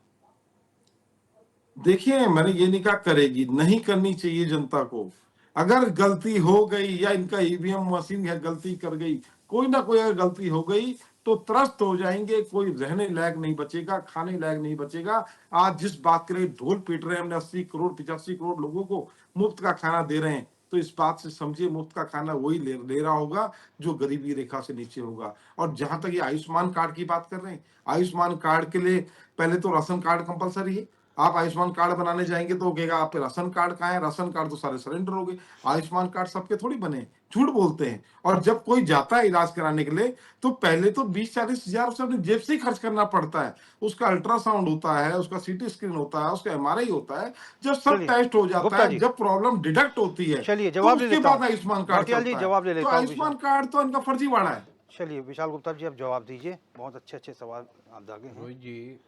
देखिए, मैंने ये नहीं कहा करेगी, नहीं करनी चाहिए जनता को। अगर गलती हो गई, या इनका ईवीएम मशीन है गलती कर गई, कोई ना कोई अगर गलती हो गई तो त्रस्त हो जाएंगे, कोई रहने लायक नहीं बचेगा, खाने लायक नहीं बचेगा। आज जिस बात के लिए ढोल पीट रहे हैं, हमने 80 करोड़ 85 करोड़ लोगों को मुफ्त का खाना दे रहे हैं, तो इस बात से समझिए मुफ्त का खाना वही ले रहा होगा जो गरीबी रेखा से नीचे होगा। और जहां तक ये आयुष्मान कार्ड की बात कर रहे हैं, आयुष्मान कार्ड के लिए पहले तो राशन कार्ड कंपलसरी है। आप आयुष्मान कार्ड बनाने जाएंगे तो कहेगा आपके राशन कार्ड कहाँ है, राशन कार्ड तो सारे सरेंडर हो गए, आयुष्मान कार्ड सबके थोड़ी बने, झूठ बोलते हैं। और जब कोई जाता है इलाज कराने के लिए तो पहले तो 20-40 हजार उसे अपनी जेब से ही खर्च करना पड़ता है। उसका अल्ट्रासाउंड होता है, उसका सीटी स्कैन होता है, उसका एमआरआई होता है। जब सब चलिए, टेस्ट हो जाता गुप्ता है, जी, जब प्रॉब्लम डिटेक्ट होती है, चलिए तो जवाब ले उसके लेता बाद हूँ। आयुष्मान कार्ड नौटियाल जी चलता जवाब ले है। तो लेता हूँ आयुष्मान विशाल। कार्ड तो इनका फर्जीवाड़ा है। चलिए विशाल गुप्ता जी, अब जवाब दीजिए, बहुत अच्छे सवाल आप दागे हैं। रोहित जी,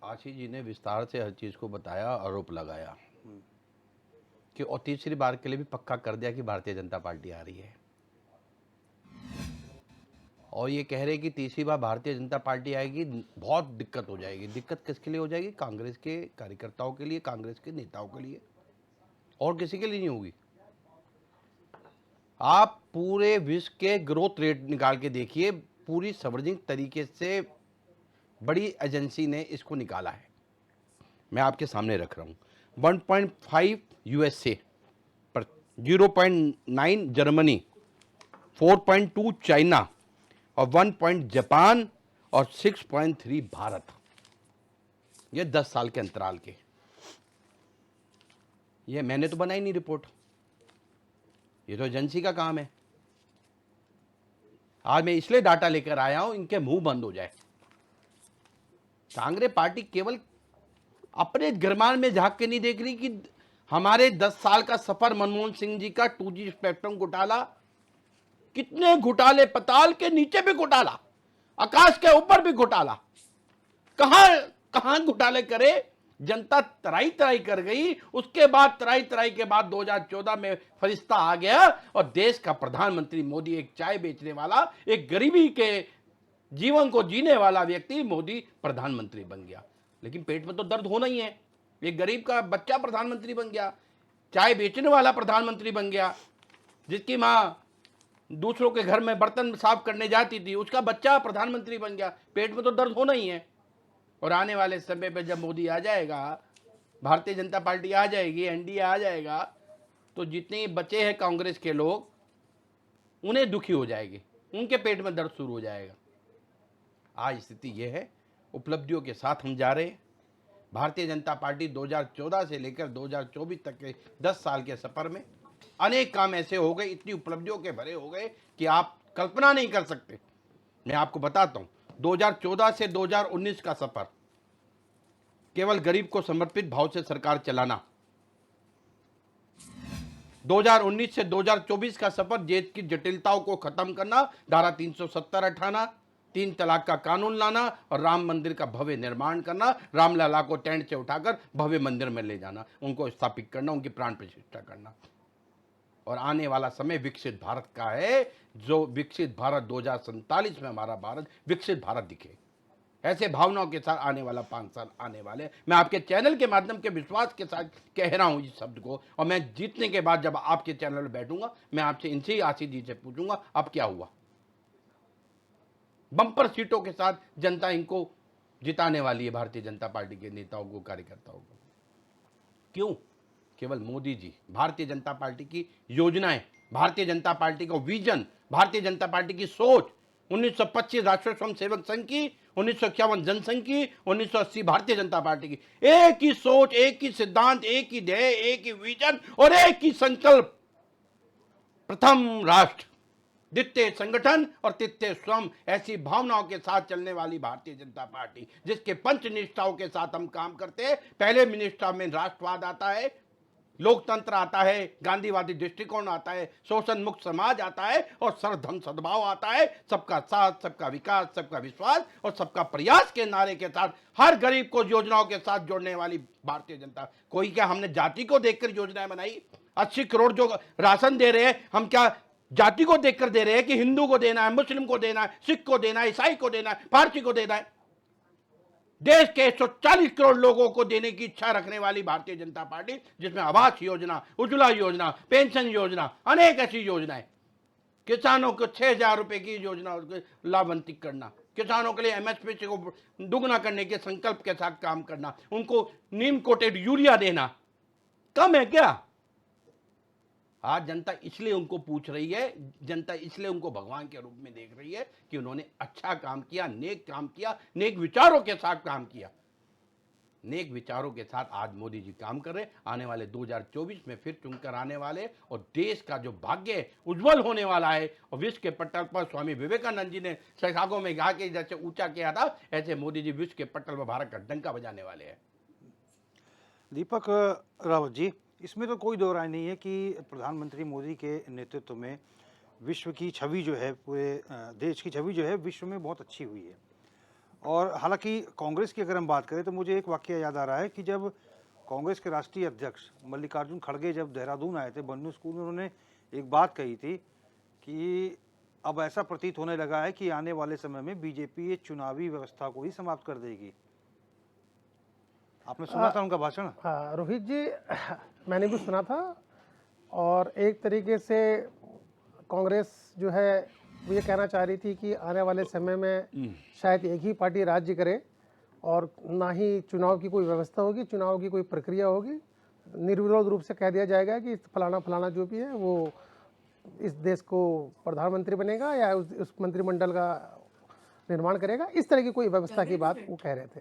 आशीष जी ने विस्तार से हर चीज़ को बताया, आरोप लगाया कि, और तीसरी बार के लिए भी पक्का कर दिया कि भारतीय जनता पार्टी आ रही है। और ये कह रहे कि तीसरी बार भारतीय जनता पार्टी आएगी, बहुत दिक्कत हो जाएगी। दिक्कत किसके लिए हो जाएगी? कांग्रेस के कार्यकर्ताओं के लिए, कांग्रेस के नेताओं के लिए, और किसी के लिए नहीं होगी। आप पूरे विश्व के ग्रोथ रेट निकाल के देखिए, पूरी सार्वजनिक तरीके से बड़ी एजेंसी ने इसको निकाला है, मैं आपके सामने रख रहा हूँ। 1.5 यूएसए पर, 0.9 जर्मनी, 4.2 चाइना, और 1 पॉइंट जापान, और 6.3 भारत। ये 10 साल के अंतराल के। ये मैंने तो बनाई नहीं रिपोर्ट, ये तो एजेंसी का काम है। आज मैं इसलिए डाटा लेकर आया हूं, इनके मुंह बंद हो जाए। कांग्रेस पार्टी केवल अपने गिरमान में झांक के नहीं देख रही कि हमारे 10 साल का सफर, मनमोहन सिंह जी का 2G स्पेक्ट्रम घोटाला, कितने घोटाले, पताल के नीचे भी घोटाला, आकाश के ऊपर भी घोटाला, कहां घोटाले करे। जनता तराई तराई कर गई। उसके बाद तराई तराई के बाद 2014 में फरिश्ता आ गया और देश का प्रधानमंत्री मोदी, एक चाय बेचने वाला, एक गरीबी के जीवन को जीने वाला व्यक्ति मोदी प्रधानमंत्री बन गया। लेकिन पेट में तो दर्द होना ही है। एक गरीब का बच्चा प्रधानमंत्री बन गया, चाय बेचने वाला प्रधानमंत्री बन गया, जिसकी मां दूसरों के घर में बर्तन साफ करने जाती थी, उसका बच्चा प्रधानमंत्री बन गया। पेट में तो दर्द होना ही है। और आने वाले समय पे जब मोदी आ जाएगा, भारतीय जनता पार्टी आ जाएगी, एनडीए आ जाएगा, तो जितने बचे हैं कांग्रेस के लोग, उन्हें दुखी हो जाएगी, उनके पेट में दर्द शुरू हो जाएगा। आज स्थिति यह है। उपलब्धियों के साथ हम जा रहे हैं। भारतीय जनता पार्टी 2014 से लेकर 2024 तक के 10 साल के सफर में अनेक काम ऐसे हो गए, इतनी उपलब्धियों के भरे हो गए कि आप कल्पना नहीं कर सकते। मैं आपको बताता हूं, 2014 से 2019 का सफर, केवल गरीब को समर्पित भाव से सरकार चलाना। 2019 से 2024 का सफर, देश की जटिलताओं को खत्म करना, धारा 370 हटाना, 3 तलाक का कानून लाना और राम मंदिर का भव्य निर्माण करना, रामलला को टेंट से उठाकर भव्य मंदिर में ले जाना, उनको स्थापित करना, उनकी प्राण प्रतिष्ठा करना। और आने वाला समय विकसित भारत का है, जो विकसित भारत 2047 में हमारा भारत विकसित भारत दिखे। ऐसे भावनाओं के साथ आने वाला 5 साल आने वाले। मैं आपके चैनल के माध्यम के विश्वास के साथ कह रहा हूं इस शब्द को। और मैं जीतने के बाद जब आपके चैनल में बैठूंगा, मैं आपसे इनसे ही, आशीष जी से पूछूंगा, अब क्या हुआ। बम्पर सीटों के साथ जनता इनको जिताने वाली है, भारतीय जनता पार्टी के नेताओं को, कार्यकर्ताओं को। क्यों? केवल मोदी जी, भारतीय जनता पार्टी की योजनाएं, भारतीय जनता पार्टी का विजन, भारतीय जनता पार्टी की सोच, 1925 राष्ट्रीय स्वयंसेवक संघ की, 1951 जनसंघ की, 1980 भारतीय जनता पार्टी की। एक ही सोच, एक ही सिद्धांत, एक ही ध्येय, एक ही विजन और एक ही संकल्प। प्रथम राष्ट्र, द्वितीय संगठन और तृतीय स्वयं। ऐसी भावनाओं के साथ चलने वाली भारतीय जनता पार्टी, जिसके पंच निष्ठाओं के साथ हम काम करते हैं। पहले निष्ठा में राष्ट्रवाद आता है, लोकतंत्र आता है, गांधीवादी दृष्टिकोण आता है, शोषण मुक्त समाज आता है और सर्वधर्म सद्भाव आता है। सबका साथ, सबका विकास, सबका विश्वास और सबका प्रयास के नारे के साथ हर गरीब को योजनाओं के साथ जोड़ने वाली भारतीय जनता। कोई क्या हमने जाति को देखकर योजनाएं बनाई? 80 करोड़ जो राशन दे रहे हैं, हम क्या जाति को देखकर दे रहे हैं कि हिंदू को देना है, मुस्लिम को देना है, सिख को देना है, ईसाई को देना है, पारसी को देना है? देश के 140 करोड़ लोगों को देने की इच्छा रखने वाली भारतीय जनता पार्टी, जिसमें आवास योजना, उज्ज्वला योजना, पेंशन योजना, अनेक ऐसी योजनाएं, किसानों को 6,000 रुपए की योजना लाभान्वित करना, किसानों के लिए एमएसपी को दुगना करने के संकल्प के साथ काम करना, उनको नीम कोटेड यूरिया देना, कम है क्या? आज जनता इसलिए उनको पूछ रही है, जनता इसलिए उनको भगवान के रूप में देख रही है कि उन्होंने अच्छा काम किया, नेक काम किया, नेक विचारों के साथ काम किया। नेक विचारों के साथ आज मोदी जी काम कर रहे हैं। आने वाले 2024 में फिर चुनकर आने वाले और देश का जो भाग्य है उज्जवल होने वाला है। और विश्व के पटल पर स्वामी विवेकानंद जी ने शिकागो में कहा कि जैसे ऊंचा किया था, ऐसे मोदी जी विश्व के पटल पर भारत का डंका बजाने वाले हैं। दीपक रावत जी, इसमें तो कोई दो राय नहीं है कि प्रधानमंत्री मोदी के नेतृत्व में विश्व की छवि जो है, पूरे देश की छवि जो है विश्व में बहुत अच्छी हुई है। और हालांकि कांग्रेस की अगर हम बात करें तो मुझे एक वाकया याद आ रहा है कि जब कांग्रेस के राष्ट्रीय अध्यक्ष मल्लिकार्जुन खड़गे जब देहरादून आए थे बन्नू स्कूल में, उन्होंने एक बात कही थी कि अब ऐसा प्रतीत होने लगा है कि आने वाले समय में बीजेपी ये चुनावी व्यवस्था को ही समाप्त कर देगी। आपने सुना था उनका भाषण? हाँ रोहित जी, मैंने भी सुना था। और एक तरीके से कांग्रेस जो है वो ये कहना चाह रही थी कि आने वाले समय में शायद एक ही पार्टी राज्य करे और ना ही चुनाव की कोई व्यवस्था होगी, चुनाव की कोई प्रक्रिया होगी। निर्विरोध रूप से कह दिया जाएगा कि फलाना फलाना जो भी है वो इस देश को प्रधानमंत्री बनेगा या उस मंत्रिमंडल का निर्माण करेगा, इस तरह की कोई व्यवस्था की बात वो कह रहे थे।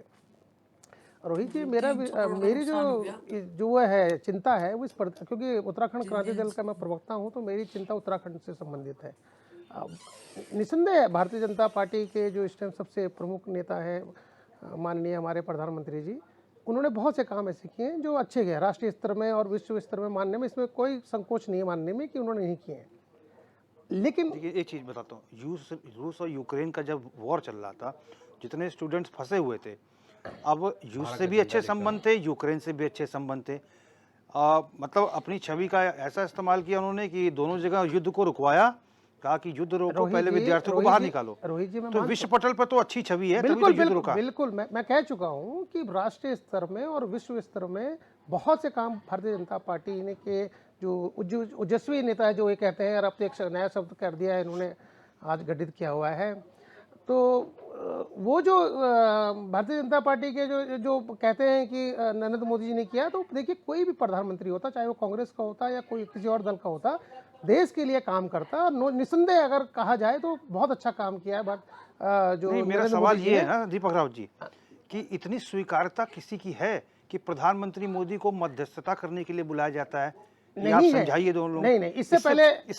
रोहित जी, मेरी जो वो है चिंता है वो क्योंकि उत्तराखंड क्रांति दल का मैं प्रवक्ता हूँ, तो मेरी चिंता उत्तराखंड से संबंधित है। निस्संदेह भारतीय जनता पार्टी के जो इस टाइम सबसे प्रमुख नेता है माननीय हमारे प्रधानमंत्री जी, उन्होंने बहुत से काम ऐसे किए हैं जो अच्छे गए राष्ट्रीय स्तर में और विश्व स्तर में मानने में, इसमें कोई संकोच नहीं है मानने में कि उन्होंने नहीं किए हैं। लेकिन देखिए एक चीज़ बताता हूँ, रूस और यूक्रेन का जब वॉर चल रहा था, जितने स्टूडेंट्स फंसे हुए थे, अब रूस से भी अच्छे संबंध थे, यूक्रेन से भी अच्छे संबंध थे। मतलब अपनी छवि का ऐसा इस्तेमाल किया उन्होंने कि दोनों जगह युद्ध को रुकवाया, कहा कि युद्ध रोको, पहले विद्यार्थियों को बाहर निकालो। रोहित जी, मैं तो विश्व पटल पर तो अच्छी छवि है, तभी तो युद्ध रुका। बिल्कुल मैं कह चुका हूँ कि राष्ट्रीय स्तर में और विश्व स्तर में बहुत से काम भारतीय जनता पार्टी ने के जो ओजस्वी नेता है, जो ये कहते हैं, और अब तो एक नया शब्द कर दिया है इन्होंने, आज गठित किया हुआ है, तो वो जो भारतीय जनता पार्टी के जो कहते हैं कि नरेंद्र मोदी जी ने किया, तो देखिए कोई भी प्रधानमंत्री होता, चाहे वो कांग्रेस का होता या कोई किसी और दल का होता, देश के लिए काम करता। निसंदेह अगर कहा जाए तो बहुत अच्छा काम किया है जो। नहीं, मेरा सवाल ये है ना दीपक रावत जी, कि इतनी स्वीकार्यता किसी की है कि प्रधानमंत्री मोदी को मध्यस्थता करने के लिए बुलाया जाता है? आप समझाइए दोनों लोग। नहीं, इससे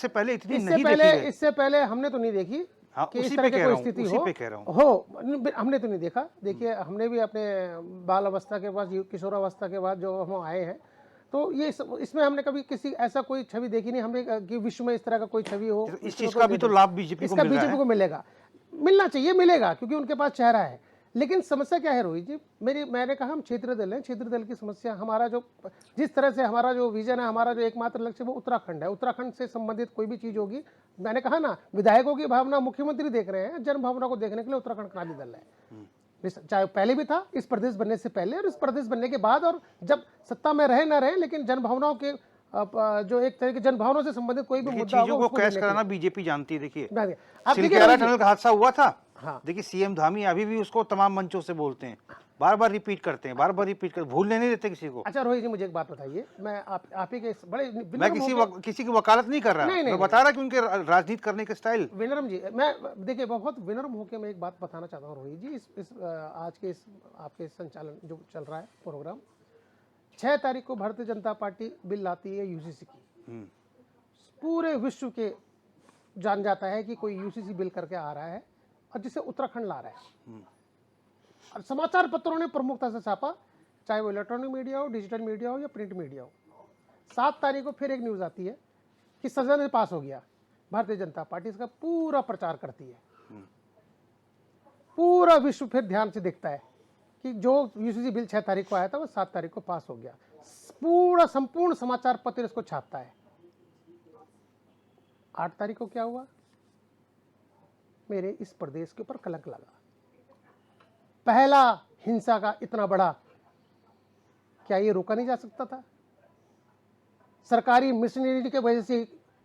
पहले इतनी नहीं देखी है। इससे पहले हमने तो नहीं देखी कि इस तरह की कोई स्थिति हो, हमने तो नहीं देखा। देखिए, हमने भी अपने बाल अवस्था के बाद, किशोरावस्था के बाद जो हम आए हैं, तो ये इसमें हमने कभी किसी ऐसा कोई छवि देखी नहीं हमने कि विश्व में इस तरह का कोई छवि हो। इस चीज का भी तो लाभ बीजेपी को मिलेगा, मिलना चाहिए, मिलेगा, क्योंकि उनके पास चेहरा है। लेकिन समस्या क्या है रोहित जी, मैंने कहा हम क्षेत्रीय दल हैं, क्षेत्रीय दल की समस्या, हमारा जो जिस तरह से हमारा जो विजन है, हमारा जो एकमात्र लक्ष्य वो उत्तराखंड है। उत्तराखंड से संबंधित कोई भी चीज होगी, मैंने कहा ना, विधायकों की भावना मुख्यमंत्री देख रहे हैं, जन भावना को देखने के लिए उत्तराखंड क्रांति दल है। चाहे पहले भी था, इस प्रदेश बनने से पहले और इस प्रदेश बनने के बाद, और जब सत्ता में रहे ना रहे, लेकिन जन भावनाओं के जो एक तरह की जन भावनाओं से संबंधित कोई भी मुद्दा चीजों को कैश कराना बीजेपी जानती है। देखिए, अब सिलकेरा टनल का हादसा हुआ था, हाँ, देखिए सीएम धामी अभी भी उसको तमाम मंचों से बोलते हैं, बार बार रिपीट करते हैं, भूलने नहीं देते किसी को। अच्छा रोहित जी, मुझे एक बात बताइए, मैं आप ही के बड़े, मैं किसी की वकालत नहीं कर रहा, मैं बता रहा कि उनके राजनीति करने के स्टाइल। विनम्र जी, मैं देखिए बहुत विनम्र होकर मैं एक बात बताना चाहता हूँ रोहित जी, आज के आपके संचालन जो चल रहा है प्रोग्राम, 6 तारीख को भारतीय जनता पार्टी बिल लाती है यूसीसी की, पूरे विश्व के जान जाता है कि कोई यूसीसी बिल करके आ रहा है, और जिसे उत्तराखंड ला रहा है, और समाचार पत्रों ने प्रमुखता से छापा, चाहे वो इलेक्ट्रॉनिक मीडिया हो, डिजिटल मीडिया हो या प्रिंट मीडिया हो। 7 तारीख को फिर एक न्यूज़ आती है कि सदन में पास हो गया, भारतीय जनता पार्टी इसका पूरा प्रचार करती है, पूरा विश्व फिर ध्यान से देखता है कि जो यूसीसी बिल 6 तारीख को आया था वो 7 तारीख को पास हो गया, पूरा संपूर्ण समाचार पत्र इसको छापता है। 8 तारीख को क्या हुआ, मेरे इस प्रदेश के ऊपर कलंक लगा, पहला हिंसा का इतना बड़ा, क्या ये रोका नहीं जा सकता था? सरकारी मिशनरी की वजह से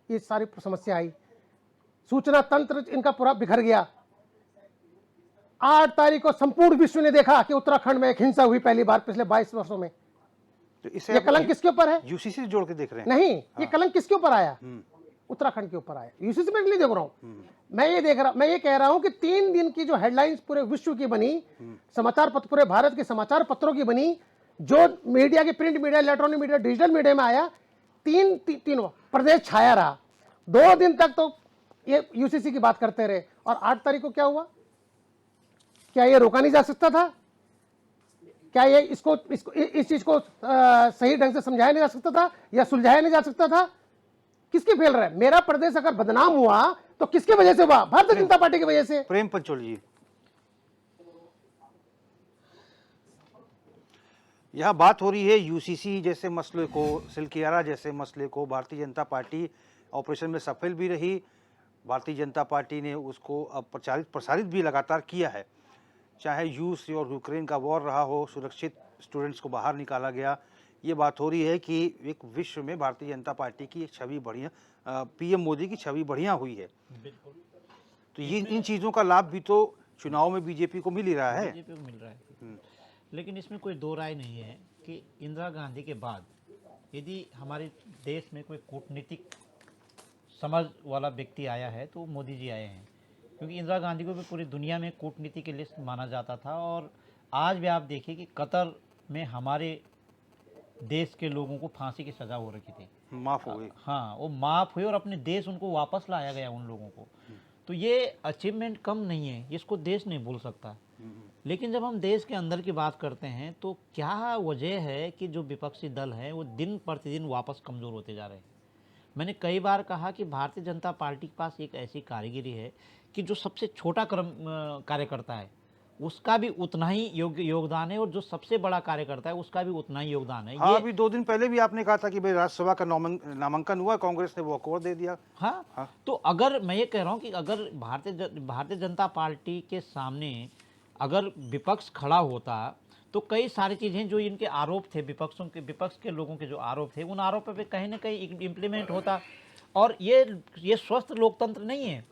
ये सारी समस्या आई, सूचना तंत्र इनका पूरा बिखर गया। 8 तारीख को संपूर्ण विश्व ने देखा कि उत्तराखंड में एक हिंसा हुई पहली बार पिछले 22 वर्षों में। तो इसे ये कलंक किसके ऊपर है? यूसीसी से जोड़ के देख रहे हैं? नहीं, ये कलंक किसके ऊपर आया? उत्तराखंड के ऊपर आया। यूसीसी में नहीं देख रहा हूं मैं, ये कह रहा हूं कि 3 दिन की जो हेडलाइंस पूरे विश्व की बनी, समाचार पत्र पूरे भारत के समाचार पत्रों की बनी, जो मीडिया के print media, electronic media, digital media में आया, तीनों प्रदेश छाया रहा। 2 दिन तक तो ये यूसीसी की बात करते रहे, और 8 तारीख को क्या हुआ? क्या ये रोका नहीं जा सकता था? क्या ये इस चीज को सही ढंग से समझाया नहीं जा सकता था या सुलझाया नहीं जा सकता था? किसके फेल रहा है? मेरा प्रदेश अगर बदनाम हुआ तो किसकी वजह से हुआ? भारतीय जनता पार्टी की वजह से। प्रेम पंचोली जी, यहाँ बात हो रही है यूसीसी जैसे मसले को, सिलकियारा जैसे मसले को भारतीय जनता पार्टी ऑपरेशन में सफल भी रही, भारतीय जनता पार्टी ने उसको अब प्रसारित भी लगातार किया है। चाहे रूस और यूक्रेन का वॉर रहा हो, सुरक्षित स्टूडेंट्स को बाहर निकाला गया, ये बात हो रही है कि एक विश्व में भारतीय जनता पार्टी की एक छवि बढ़िया, पीएम मोदी की छवि बढ़िया हुई है। तो ये इन चीज़ों का लाभ भी तो चुनाव में बीजेपी को मिल ही रहा है। बीजेपी को मिल रहा है, लेकिन इसमें कोई दो राय नहीं है कि इंदिरा गांधी के बाद यदि हमारे देश में कोई कूटनीतिक समझ वाला व्यक्ति आया है तो मोदी जी आए हैं। क्योंकि इंदिरा गांधी को भी पूरी दुनिया में कूटनीति की लिस्ट माना जाता था। और आज भी आप देखिए कि कतर में हमारे देश के लोगों को फांसी की सज़ा हो रखी थी, माफ हो गई। हाँ वो माफ़ हुए और अपने देश उनको वापस लाया गया उन लोगों को। तो ये अचीवमेंट कम नहीं है, इसको देश नहीं भूल सकता। लेकिन जब हम देश के अंदर की बात करते हैं तो क्या वजह है कि जो विपक्षी दल हैं वो दिन प्रतिदिन वापस कमज़ोर होते जा रहे हैं। मैंने कई बार कहा कि भारतीय जनता पार्टी के पास एक ऐसी कारीगरी है कि जो सबसे छोटा कार्यकर्ता है उसका भी उतना ही योगदान है, और जो सबसे बड़ा कार्यकर्ता है उसका भी उतना ही योगदान है। हाँ, ये अभी 2 दिन पहले भी आपने कहा था कि भाई राज्यसभा का नामांकन हुआ, कांग्रेस ने वॉकओवर दे दिया। हाँ, हाँ। तो अगर मैं ये कह रहा हूँ कि अगर भारतीय जनता पार्टी के सामने अगर विपक्ष खड़ा होता तो कई सारी चीज़ें जो इनके आरोप थे, विपक्ष के लोगों के जो आरोप थे, उन आरोपों पे कहीं ना कहीं इम्प्लीमेंट होता। और ये स्वस्थ लोकतंत्र नहीं है।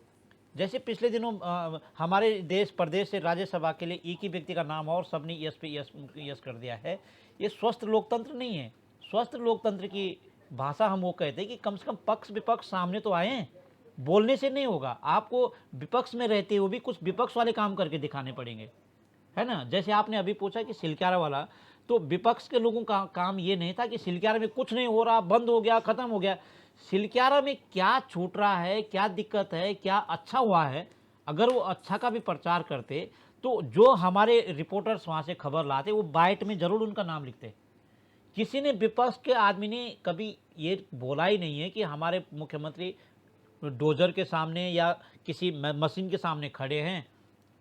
जैसे पिछले दिनों हमारे देश प्रदेश से राज्यसभा के लिए एक ही व्यक्ति का नाम और सबने यस पे यस कर दिया है। ये स्वस्थ लोकतंत्र नहीं है। स्वस्थ लोकतंत्र की भाषा हम वो कहते हैं कि कम से कम पक्ष विपक्ष सामने तो आए हैं। बोलने से नहीं होगा, आपको विपक्ष में रहते हुए भी कुछ विपक्ष वाले काम करके दिखाने पड़ेंगे, है ना। जैसे आपने अभी पूछा कि सिलक्यारा वाला, तो विपक्ष के लोगों का काम ये नहीं था कि सिलक्यारा में कुछ नहीं हो रहा, बंद हो गया, खत्म हो गया। सिलक्यारा में क्या छूट रहा है, क्या दिक्कत है, क्या अच्छा हुआ है, अगर वो अच्छा का भी प्रचार करते तो जो हमारे रिपोर्टर्स वहाँ से खबर लाते वो बाइट में ज़रूर उनका नाम लिखते। किसी ने विपक्ष के आदमी ने कभी ये बोला ही नहीं है कि हमारे मुख्यमंत्री डोजर के सामने या किसी मशीन के सामने खड़े हैं।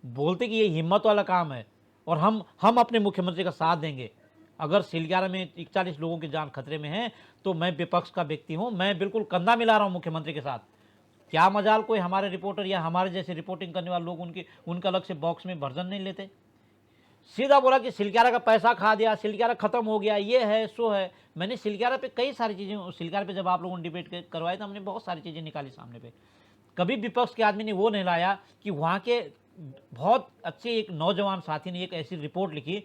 बोलते कि ये हिम्मत वाला काम है और हम अपने मुख्यमंत्री का साथ देंगे। अगर सिलक्यारा में 41 लोगों की जान खतरे में है तो मैं विपक्ष का व्यक्ति हूं, मैं बिल्कुल कंधा मिला रहा हूं मुख्यमंत्री के साथ। क्या मजाल कोई हमारे रिपोर्टर या हमारे जैसे रिपोर्टिंग करने वाले लोग उनका अलग से बॉक्स में वर्जन नहीं लेते। सीधा बोला कि सिलक्यारा का पैसा खा दिया, सिलक्यारा खत्म हो गया, ये है सो है। मैंने सिलक्यारा पे कई सारी चीज़ें, सिलक्यारा पे जब आप लोगों ने डिबेट करवाए तो हमने बहुत सारी चीज़ें निकाली सामने पे। कभी विपक्ष के आदमी ने वो नहीं लाया कि वहाँ के बहुत अच्छे एक नौजवान साथी ने एक ऐसी रिपोर्ट लिखी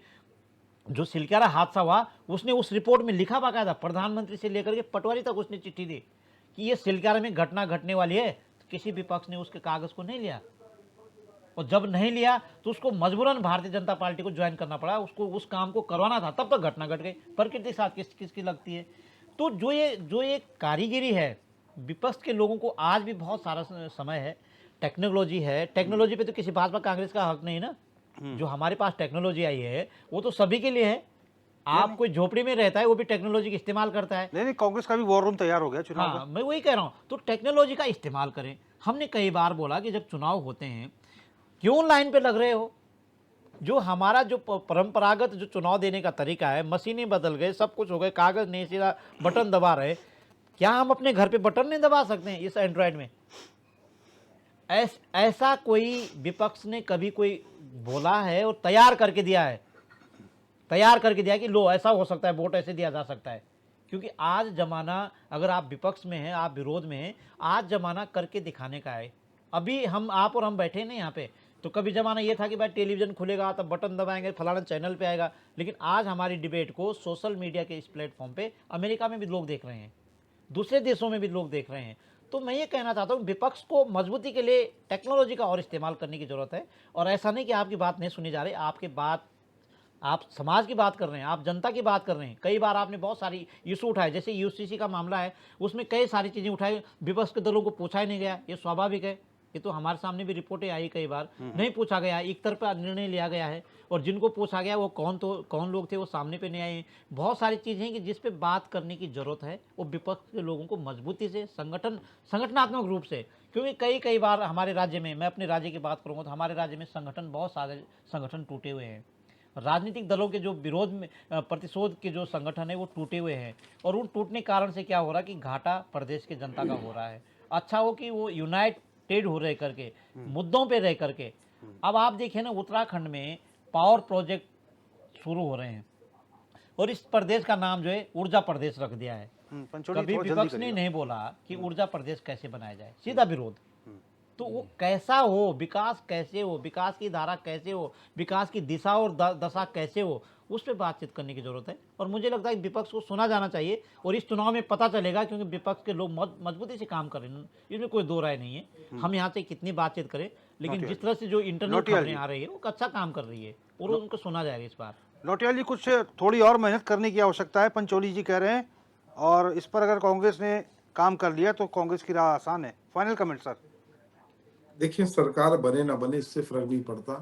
जो सिलक्यारा हादसा हुआ, उसने उस रिपोर्ट में लिखा बाकायदा, प्रधानमंत्री से लेकर के पटवारी तक उसने चिट्ठी दी कि ये सिलक्यारा में घटना घटने वाली है। तो किसी विपक्ष ने उसके कागज़ को नहीं लिया, और जब नहीं लिया तो उसको मजबूरन भारतीय जनता पार्टी को ज्वाइन करना पड़ा। उसको उस काम को करवाना था, तब तक घटना घट गई। प्रकृति साथ किसकी लगती है। तो जो ये कारीगरी है, विपक्ष के लोगों को आज भी बहुत सारा समय है, टेक्नोलॉजी है, टेक्नोलॉजी पे तो किसी भाजपा कांग्रेस का हक नहीं ना। जो हमारे पास टेक्नोलॉजी आई है वो तो सभी के लिए है। आप कोई झोपड़ी में रहता है वो भी टेक्नोलॉजी का इस्तेमाल करता है। नहीं, कांग्रेस का भी वॉर रूम तैयार हो गया चुनाव हाँ, मैं वही कह रहा हूँ, तो टेक्नोलॉजी का इस्तेमाल करें। हमने कई बार बोला कि जब चुनाव होते हैं क्यों लाइन पे लग रहे हो। जो हमारा जो परंपरागत जो चुनाव देने का तरीका है, मशीनें बदल गए, सब कुछ हो गए, कागज नहीं, सीधा बटन दबा रहे। क्या हम अपने घर पे बटन नहीं दबा सकते हैं इस एंड्रॉयड में? ऐसा कोई विपक्ष ने कभी कोई बोला है और तैयार करके दिया है, तैयार करके दिया कि लो ऐसा हो सकता है, वोट ऐसे दिया जा सकता है। क्योंकि आज जमाना, अगर आप विपक्ष में हैं, आप विरोध में हैं, आज जमाना करके दिखाने का है। अभी आप और हम बैठे नहीं यहाँ पे, तो कभी जमाना ये था कि भाई टेलीविजन खुलेगा तब बटन दबाएंगे, फलाना चैनल पे आएगा। लेकिन आज हमारी डिबेट को सोशल मीडिया के इस प्लेटफॉर्म पे अमेरिका में भी लोग देख रहे हैं, दूसरे देशों में भी लोग देख रहे हैं। तो मैं ये कहना चाहता हूँ विपक्ष को मजबूती के लिए टेक्नोलॉजी का और इस्तेमाल करने की ज़रूरत है। और ऐसा नहीं कि आपकी बात नहीं सुनी जा रही, आपकी बात, आप समाज की बात कर रहे हैं, आप जनता की बात कर रहे हैं। कई बार आपने बहुत सारी इशू उठाए, जैसे यूसीसी का मामला है, उसमें कई सारी चीज़ें उठाई, विपक्ष के दलों को पूछा ही नहीं गया। ये स्वाभाविक है, ये तो हमारे सामने भी रिपोर्टें आई, कई बार नहीं पूछा गया, एक तरफा निर्णय लिया गया है। और जिनको पूछा गया वो कौन लोग थे, वो सामने पे नहीं आए। बहुत सारी चीज़ें हैं कि जिस पे बात करने की ज़रूरत है, वो विपक्ष के लोगों को मजबूती से, संगठनात्मक रूप से। क्योंकि कई बार हमारे राज्य में, मैं अपने राज्य की बात करूँगा तो हमारे राज्य में बहुत सारे संगठन टूटे हुए हैं। राजनीतिक दलों के जो विरोध में प्रतिशोध के जो संगठन है वो टूटे हुए हैं। और उन टूटने के कारण से क्या हो रहा है कि घाटा प्रदेश के जनता का हो रहा है। अच्छा हो कि वो यूनाइटेड हो रह करके, मुद्दों पे रह करके। अब आप देखिए ना, उत्तराखंड में पावर प्रोजेक्ट शुरू हो रहे हैं और इस प्रदेश का नाम जो है ऊर्जा प्रदेश रख दिया है। कभी विपक्ष ने नहीं बोला कि ऊर्जा प्रदेश कैसे बनाया जाए, सीधा विरोध। तो वो कैसा हो, विकास कैसे हो, विकास की धारा कैसे हो, विकास की दिशा और दशा कैसे हो, उस पर बातचीत करने की जरूरत है। और मुझे लगता है कि विपक्ष को सुना जाना चाहिए और इस चुनाव में पता चलेगा, क्योंकि विपक्ष के लोग मजबूती से काम कर रहे हैं, इसमें कोई दो राय नहीं है। हम यहाँ से कितनी बातचीत करें, लेकिन जिस तरह से जो इंटरनल नौटियाल खबरें जी। आ रही है वो अच्छा काम कर रही है और उनको सुना जाएगा इस बार। नौटियाल जी, कुछ थोड़ी और मेहनत करने की आवश्यकता है, पंचोली जी कह रहे हैं, और इस पर अगर कांग्रेस ने काम कर लिया तो कांग्रेस की राह आसान है। Final comment sir. देखिए, सरकार बने ना बने इससे फर्क नहीं पड़ता।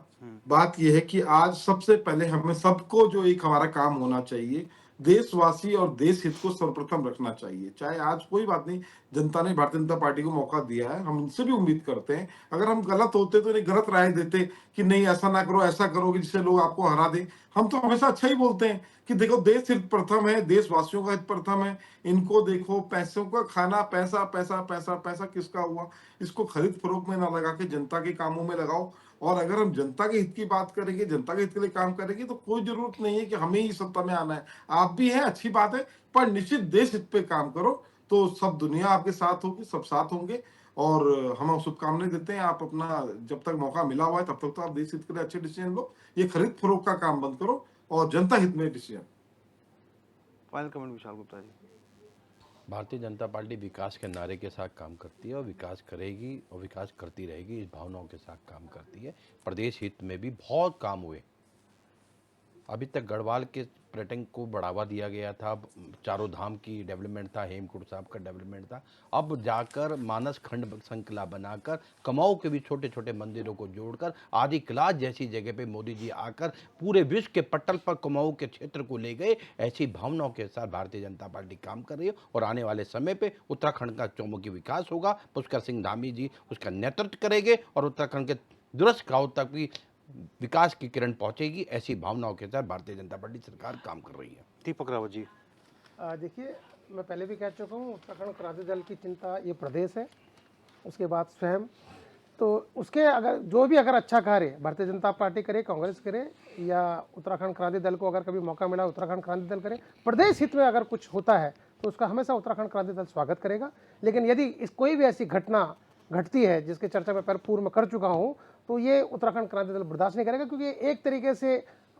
बात यह है कि आज सबसे पहले हमें सबको जो एक हमारा काम होना चाहिए, देशवासी और देश हित को सर्वप्रथम रखना चाहिए। चाहे आज कोई बात नहीं, जनता ने भारतीय जनता पार्टी को मौका दिया है, हम उनसे भी उम्मीद करते हैं। अगर हम गलत होते तो इन्हें गलत राय देते कि नहीं ऐसा ना करो, ऐसा करो कि जिससे लोग आपको हरा दें। हम तो हमेशा अच्छा ही बोलते हैं कि देखो, देश हित प्रथम है, देशवासियों का हित प्रथम है। इनको देखो, पैसों का खाना, पैसा पैसा पैसा पैसा किसका हुआ, इसको खरीद फरोख्त में ना लगा के जनता के कामों में लगाओ। और अगर हम जनता के हित की बात करेंगे, जनता के हित के लिए काम करेंगे, तो कोई जरूरत नहीं है कि हमें ही सत्ता में आना है। आप भी हैं, अच्छी बात है, पर निश्चित देश हित पे काम करो तो सब दुनिया आपके साथ होगी, सब साथ होंगे। और हम शुभकामनाएं देते हैं। आप अपना जब तक मौका मिला हुआ है तब तक तो आप देश हित के लिए अच्छे डिसीजन लो। ये खरीद फरोख्त का काम बंद करो और जनता हित में decision. Final comment Vishal Gupta ji. Bharatiya Janata party विकास के नारे के साथ काम करती है और विकास करेगी और विकास करती रहेगी, इस भावनाओं के साथ काम करती है। प्रदेश हित में भी बहुत काम हुए। अभी तक गढ़वाल के पर्यटन को बढ़ावा दिया गया था, चारों धाम की डेवलपमेंट था, हेमकुंड साहब का डेवलपमेंट था। अब जाकर मानस खंड श्रृंखला बनाकर कुमाऊं के भी छोटे छोटे मंदिरों को जोड़कर आदि क्लास जैसी जगह पे मोदी जी आकर पूरे विश्व के पटल पर कुमाऊं के क्षेत्र को ले गए। ऐसी भावनाओं के साथ भारतीय जनता पार्टी काम कर रही है और आने वाले समय पे उत्तराखंड का चौमुखी विकास होगा। पुष्कर सिंह धामी जी उसका नेतृत्व करेंगे और उत्तराखंड के दूरस्थ गांव तक भी विकास की किरण पहुंचेगी। ऐसी भावनाओं के साथ भारतीय जनता पार्टी सरकार काम कर रही है। दीपक रावत जी। देखिए, मैं पहले भी कह चुका हूँ, उत्तराखंड क्रांति दल की चिंता ये प्रदेश है, उसके बाद स्वयं। तो उसके अगर जो भी अगर अच्छा कार्य भारतीय जनता पार्टी करे, कांग्रेस करे, या उत्तराखंड क्रांति दल को अगर कभी मौका मिला उत्तराखंड क्रांति दल करे, प्रदेश हित में अगर कुछ होता है तो उसका हमेशा उत्तराखंड क्रांति दल स्वागत करेगा। लेकिन यदि इस कोई भी ऐसी घटना घटती है जिसकी चर्चा मैं पूर्व में कर चुका हूँ, तो ये उत्तराखंड क्रांति दल बर्दाश्त नहीं करेगा, क्योंकि एक तरीके से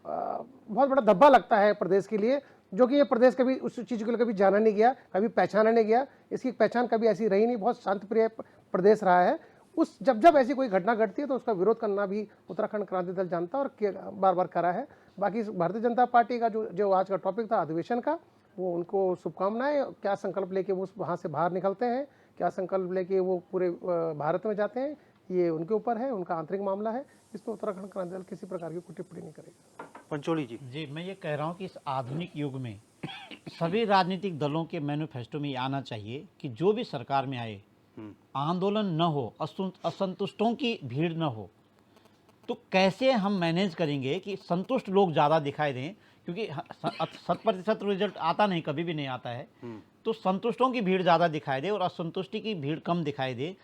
बहुत बड़ा धब्बा लगता है प्रदेश के लिए, जो कि ये प्रदेश कभी उस चीज़ के लिए कभी जाना नहीं गया, कभी पहचाना नहीं गया। इसकी पहचान कभी ऐसी रही नहीं, बहुत शांत प्रिय प्रदेश रहा है। उस जब ऐसी कोई घटना घटती है तो उसका विरोध करना भी उत्तराखंड क्रांति दल जानता है और बार बार करा है। बाकी भारतीय जनता पार्टी का जो आज का टॉपिक था अधिवेशन का, वो उनको शुभकामनाएं। क्या संकल्प लेके वो वहाँ से बाहर निकलते हैं, क्या संकल्प लेके वो पूरे भारत में जाते हैं, ये उनके ऊपर है, उनका आंतरिक मामला है। इस पर उत्तराखंड क्रांति दल किसी प्रकार की टिप्पणी नहीं करेगा। पंचोली जी। जी, मैं ये कह रहा हूँ कि इस आधुनिक युग में सभी राजनीतिक दलों के मैनिफेस्टो में ये आना चाहिए कि जो भी सरकार में आए, आंदोलन न हो, असंतुष्टों की भीड़ न हो। तो कैसे हम मैनेज करेंगे कि संतुष्ट लोग ज़्यादा दिखाई दें, क्योंकि 100% रिजल्ट आता नहीं, कभी भी नहीं आता है। तो संतुष्टों की भीड़ ज़्यादा दिखाई दे और असंतुष्टि की भीड़ कम दिखाई दे।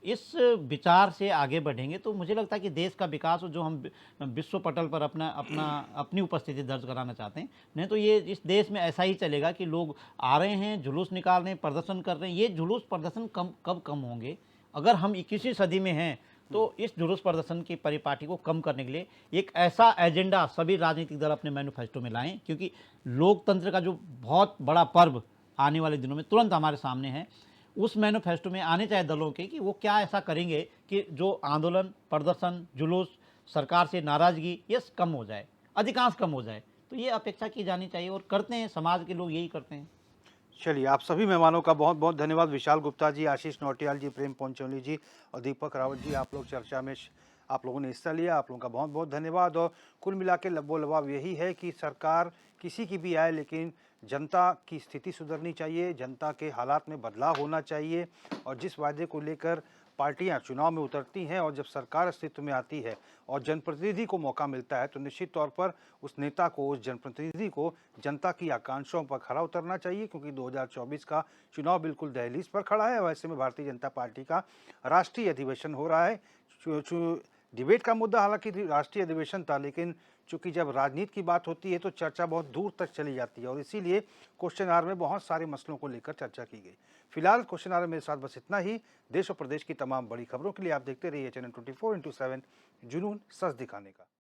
इस विचार से आगे बढ़ेंगे तो मुझे लगता है कि देश का विकास, जो हम विश्व पटल पर अपनी उपस्थिति दर्ज कराना चाहते हैं, नहीं तो ये इस देश में ऐसा ही चलेगा कि लोग आ रहे हैं, जुलूस निकाल रहे हैं, प्रदर्शन कर रहे हैं। ये जुलूस प्रदर्शन कब कम होंगे? अगर हम 21वीं सदी में हैं तो इस जुलूस प्रदर्शन की परिपाटी को कम करने के लिए एक ऐसा एजेंडा सभी राजनीतिक दल अपने मैनिफेस्टो में लाएं, क्योंकि लोकतंत्र का जो बहुत बड़ा पर्व आने वाले दिनों में तुरंत हमारे सामने है। उस मैनिफेस्टो में आने चाहिए दलों के कि वो क्या ऐसा करेंगे कि जो आंदोलन, प्रदर्शन, जुलूस, सरकार से नाराजगी, ये कम हो जाए, अधिकांश कम हो जाए। तो ये अपेक्षा की जानी चाहिए और करते हैं, समाज के लोग यही करते हैं। चलिए, आप सभी मेहमानों का बहुत बहुत धन्यवाद। विशाल गुप्ता जी, आशीष नौटियाल जी, प्रेम पंचोली जी और दीपक रावत जी, आप लोग चर्चा में आप लोगों ने हिस्सा लिया, आप लोगों का बहुत बहुत धन्यवाद। और कुल मिला के लबो लबाब यही है कि सरकार किसी की भी आए, लेकिन जनता की स्थिति सुधरनी चाहिए, जनता के हालात में बदलाव होना चाहिए। और जिस वायदे को लेकर पार्टियां चुनाव में उतरती हैं और जब सरकार अस्तित्व में आती है और जनप्रतिनिधि को मौका मिलता है, तो निश्चित तौर पर उस नेता को, उस जनप्रतिनिधि को जनता की आकांक्षाओं पर खरा उतरना चाहिए, क्योंकि 2024 का चुनाव बिल्कुल दहलीज पर खड़ा है। वैसे में भारतीय जनता पार्टी का राष्ट्रीय अधिवेशन हो रहा है। डिबेट का मुद्दा हालांकि राष्ट्रीय अधिवेशन था, लेकिन चूंकि जब राजनीति की बात होती है तो चर्चा बहुत दूर तक चली जाती है और इसीलिए क्वेश्चन आवर में बहुत सारे मसलों को लेकर चर्चा की गई। फिलहाल क्वेश्चन आवर मेरे साथ बस इतना ही। देश और प्रदेश की तमाम बड़ी खबरों के लिए आप देखते रहिए चैनल 24x7, जुनून सच दिखाने का।